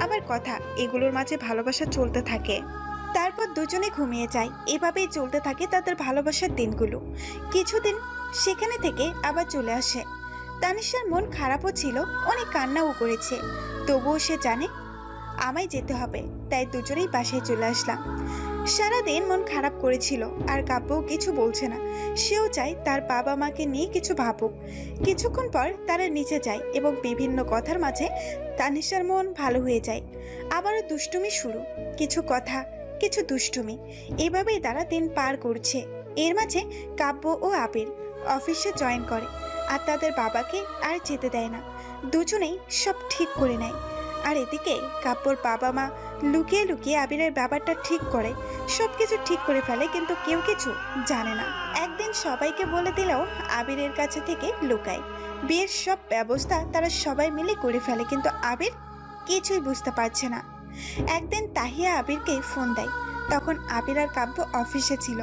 আবার কথা, এগুলোর মাঝে ভালোবাসা চলতে থাকে। তারপর দুজনে ঘুমিয়ে যায়। এভাবেই চলতে থাকে তাদের ভালোবাসার দিনগুলো। কিছুদিন সেখানে থেকে আবার চলে আসে। তানিশার মন খারাপও ছিল, অনেক কান্নাও করেছে, তবুও সে জানে আমায় যেতে হবে, তাই দুজনেই বাসায় চলে আসলাম। সারাদিন মন খারাপ করেছিল, আর কাব্যও কিছু বলছে না। সেও চায় তার বাবা মাকে নিয়ে কিছু ভাবুক। কিছুক্ষণ পর তারা নিচে যায় এবং বিভিন্ন কথার মাঝে তানিশার মন ভালো হয়ে যায়। আবারও দুষ্টুমি শুরু, কিছু কথা, কিছু দুষ্টুমি, এভাবেই তারা দিন পার করছে। এর মাঝে কাব্য ও আবির অফিসে জয়েন করে আর তাদের বাবাকে আর যেতে দেয় না। দুজনেই সব ঠিক করে নেয়। আর এদিকে কাব্যর বাবা মা লুকিয়ে লুকিয়ে আবিরের ব্যাপারটা ঠিক করে, সব কিছু ঠিক করে ফেলে, কিন্তু কেউ কিছু জানে না। একদিন সবাইকে বলে দিলেও আবিরের কাছে থেকে লুকায়। বিয়ের সব ব্যবস্থা তারা সবাই মিলে করে ফেলে, কিন্তু আবির কিছুই বুঝতে পারছে না। একদিন তাহিয়া আবিরকে ফোন দেয়। তখন আবির আর কাব্য অফিসে ছিল।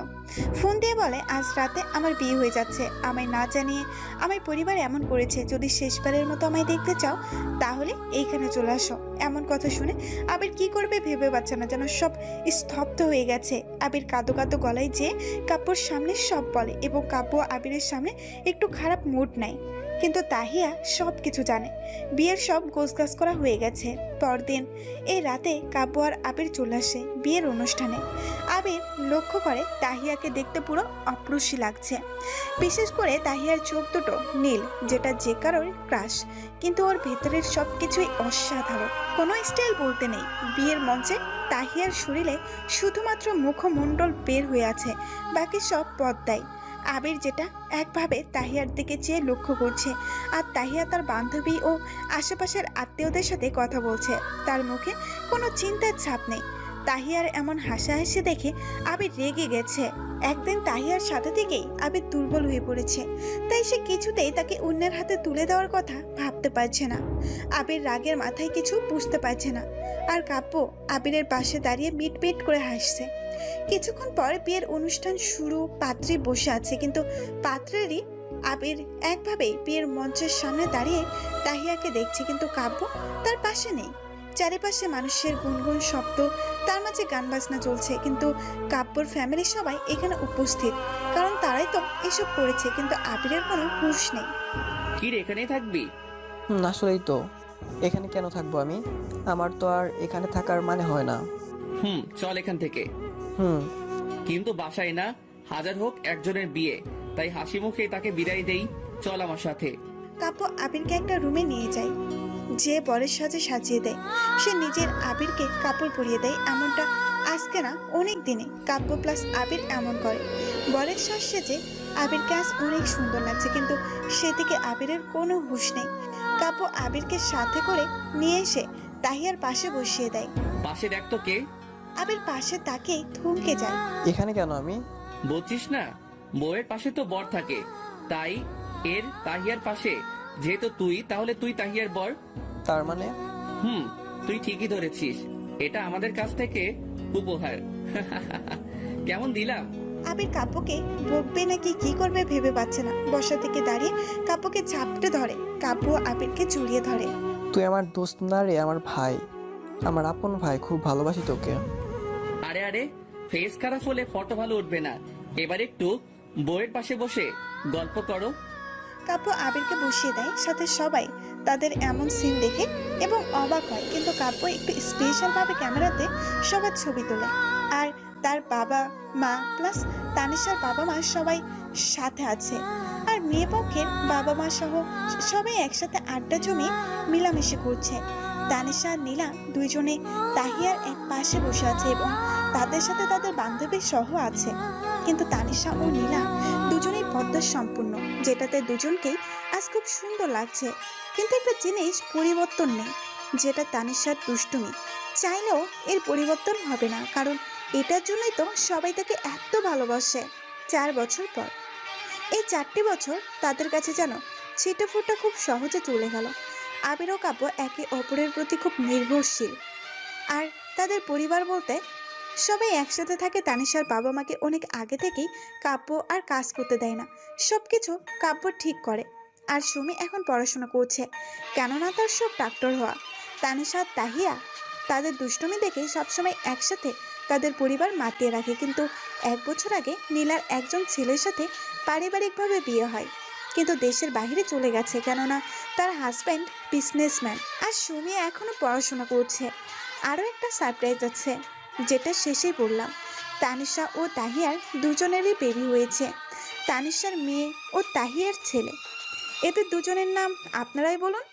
ফোন দিয়ে বলে, আজ রাতে আমার বিয়ে হয়ে যাচ্ছে, আমায় না জানিয়ে আমার পরিবার এমন করেছে, যদি শেষবারের মতো আমায় দেখতে চাও তাহলে এইখানে চলে আসো। এমন কথা শুনে আবির কি করবে ভেবে পাচ্ছে না, যেন সব স্তব্ধ হয়ে গেছে। আবির কাঁদো কাঁদো গলায় যে কাব্যর সামনে সব বলে এবং কাব্য আবিরের সামনে একটু খারাপ মুড নেয়। কিন্তু তাহিয়া সব কিছু জানে। বিয়ের সব গোছগাছ করা হয়ে গেছে। পরদিন এই রাতে কাব্য আর আবির চলে আসে বিয়ের অনুষ্ঠানে। আবির লক্ষ্য করে তাহিয়াকে দেখতে পুরো অপরূষী লাগছে। বিশেষ করে তাহিয়ার চোখ দুটো নীল, যেটা যে কারোর ক্রাশ, কিন্তু ওর ভেতরের সব কিছুই অসাধারণ। কোনো স্টাইল বলতে নেই। বিয়ের মঞ্চে তাহিয়ার শরীরে শুধুমাত্র মুখমণ্ডল বের হয়ে আছে, বাকি সব পর্দায়। আবির যেটা একভাবে তাহিয়ার দিকে চেয়ে লক্ষ্য করছে, আর তাহিয়া তার বান্ধবী ও আশেপাশের আত্মীয়দের সাথে কথা বলছে। তার মুখে কোনো চিন্তার ছাপ নেই। তাহিয়ার এমন হাসাহাসি দেখে আবির রেগে গেছে। একদিন তাহিয়ার সাথে থেকেই আবির দুর্বল হয়ে পড়েছে, তাই সে কিছুতেই তাকে অন্যের হাতে তুলে দেওয়ার কথা ভাবতে পারছে না। আবির রাগের মাথায় কিছু বুঝতে পারছে না। আর কাব্য আবিরের পাশে দাঁড়িয়ে মিটমিট করে হাসছে। কিছুক্ষণ পর বিয়ের অনুষ্ঠান শুরু। পাত্রী বসে আছে, কিন্তু পাত্রেরই আবির একভাবেই বিয়ের মঞ্চের সামনে দাঁড়িয়ে তাহিয়াকে দেখছে, কিন্তু কাব্য তার পাশে নেই। চারিপাশে মানুষের গুনগুন শব্দ, তার মাঝে গান বাজনা চলছে, কিন্তু কাব্যর ফ্যামিলির সবাই এখানে উপস্থিত, কারণ তারাই তো এসব করেছে। কিন্তু আবিরের কোনো হুঁশ নেই। কি রে, এখানেই থাকবি? আসলেই তো, এখানে কেন থাকবো আমি? আমার তো আর এখানে থাকার মানে হয় না। চল এখান থেকে। কিন্তু বাসায় না, হাজার হোক একজনের বিয়ে, তাই হাসি মুখে তাকে বিদায় দেই। চল আমার সাথে। কাব্য আবিরকে একটা রুমে নিয়ে যায়, যে বরের সাজে সাজিয়ে দেয়। সে নিজের আবিরকে কাপড় পরিয়ে দেয়। এমনটা আজকে না, অনেক দিনে কাব্য প্লাস আবির এমন করে। বরের সাজ সেজে আবিরকে আজ অনেক সুন্দর লাগছে, কিন্তু সেদিকে আবিরের কোনো হুঁশ নেই। কাব্য আবিরকে সাথে করে নিয়ে এসে তাহিয়ার পাশে বসিয়ে দেয়। পাশে দেখ তো কে। আবির পাশে তাকে থমকে যায়। এখানে কেন আমি? বলছিস না, বউয়ের পাশে তো বর থাকে, তাই এর তাহিয়ার পাশে যেহেতু তুই, তাহলে তুই তাহিয়ার বর। তার মানে? তুই ঠিকই ধরেছিস, এটা আমাদের কাছ থেকে উপহার। কেমন দিলাম? আবির কাব্যকে বকবে নাকি কি করবে ভেবে পাচ্ছে না। বসা থেকে দাঁড়িয়ে কাব্যকে ঝাপটে ধরে। কাব্য আবিরকে জড়িয়ে ধরে। তুই আমার দোস্ত না রে, আমার ভাই, আমার আপন ভাই, খুব ভালোবাসি তোকে। আরে আরে, ফেস খারাপ হলে ফটো ভালো উঠবে না। এবার একটু বউয়ের পাশে বসে গল্প করো। কাব্য আবিরকে বসিয়ে দেয়। সাথে সবাই তাদের এমন সিন দেখে এবং অবাক হয়, কিন্তু কাব্য একটু স্পেশাল ভাবে ক্যামেরাতে সবার ছবি তোলে। আর তার বাবা মা প্লাস তানিশার বাবা মা সবাই সাথে আছে। আর মেয়ে পক্ষের বাবা মা সহ সবাই একসাথে আড্ডা জমিয়ে মিলামিশে করছে। তানিশা আর নীলা দুইজনে তাহিয়ার এক পাশে বসে আছে এবং তাদের সাথে তাদের বান্ধবী সহ আছে। কিন্তু তানিশা ও নীলা দুজনেই পদ্মা সম্পূর্ণ, যেটাতে দুজনকেই আজ খুব সুন্দর লাগছে। কিন্তু একটা জিনিস পরিবর্তন নেই, যেটা তানিশার দুষ্টুমি। চাইলেও এর পরিবর্তন হবে না, কারণ এটার জন্যই তো সবাই তাকে এত ভালোবাসে। 4 বছর পর, এই 4টি বছর তাদের কাছে যেন ছিটেফোঁটা খুব সহজে চলে গেল। আবির ও কাব্য একে অপরের প্রতি খুব নির্ভরশীল। আর তাদের পরিবার বলতে সবাই একসাথে থাকে। তানিশার বাবা মাকে অনেক আগে থেকেই কাব্য আর কাজ করতে দেয় না, সবকিছু কাব্য ঠিক করে। আর সুমি এখন পড়াশোনা করছে, কেননা তার সব ডাক্তার হওয়া। তানিশা আর তাহিয়া তাদের দুষ্টুমি দেখে সবসময় একসাথে তাদের পরিবার মাতিয়ে রাখে। কিন্তু 1 বছর আগে নীলার একজন ছেলের সাথে পারিবারিকভাবে বিয়ে হয়, কিন্তু দেশের বাইরে চলে গেছে, কেননা তার হাজব্যান্ড বিজনেসম্যান। আর সুমি এখনো পড়াশোনা করছে। আরও একটা সারপ্রাইজ আছে, যেটা শেষেই বললাম। তানিশা ও তাহিয়ার দুজনেরই বেবি হয়েছে। তানিশার মেয়ে ও তাহিয়ার ছেলে। এদের দুজনের নাম আপনারাই বলুন।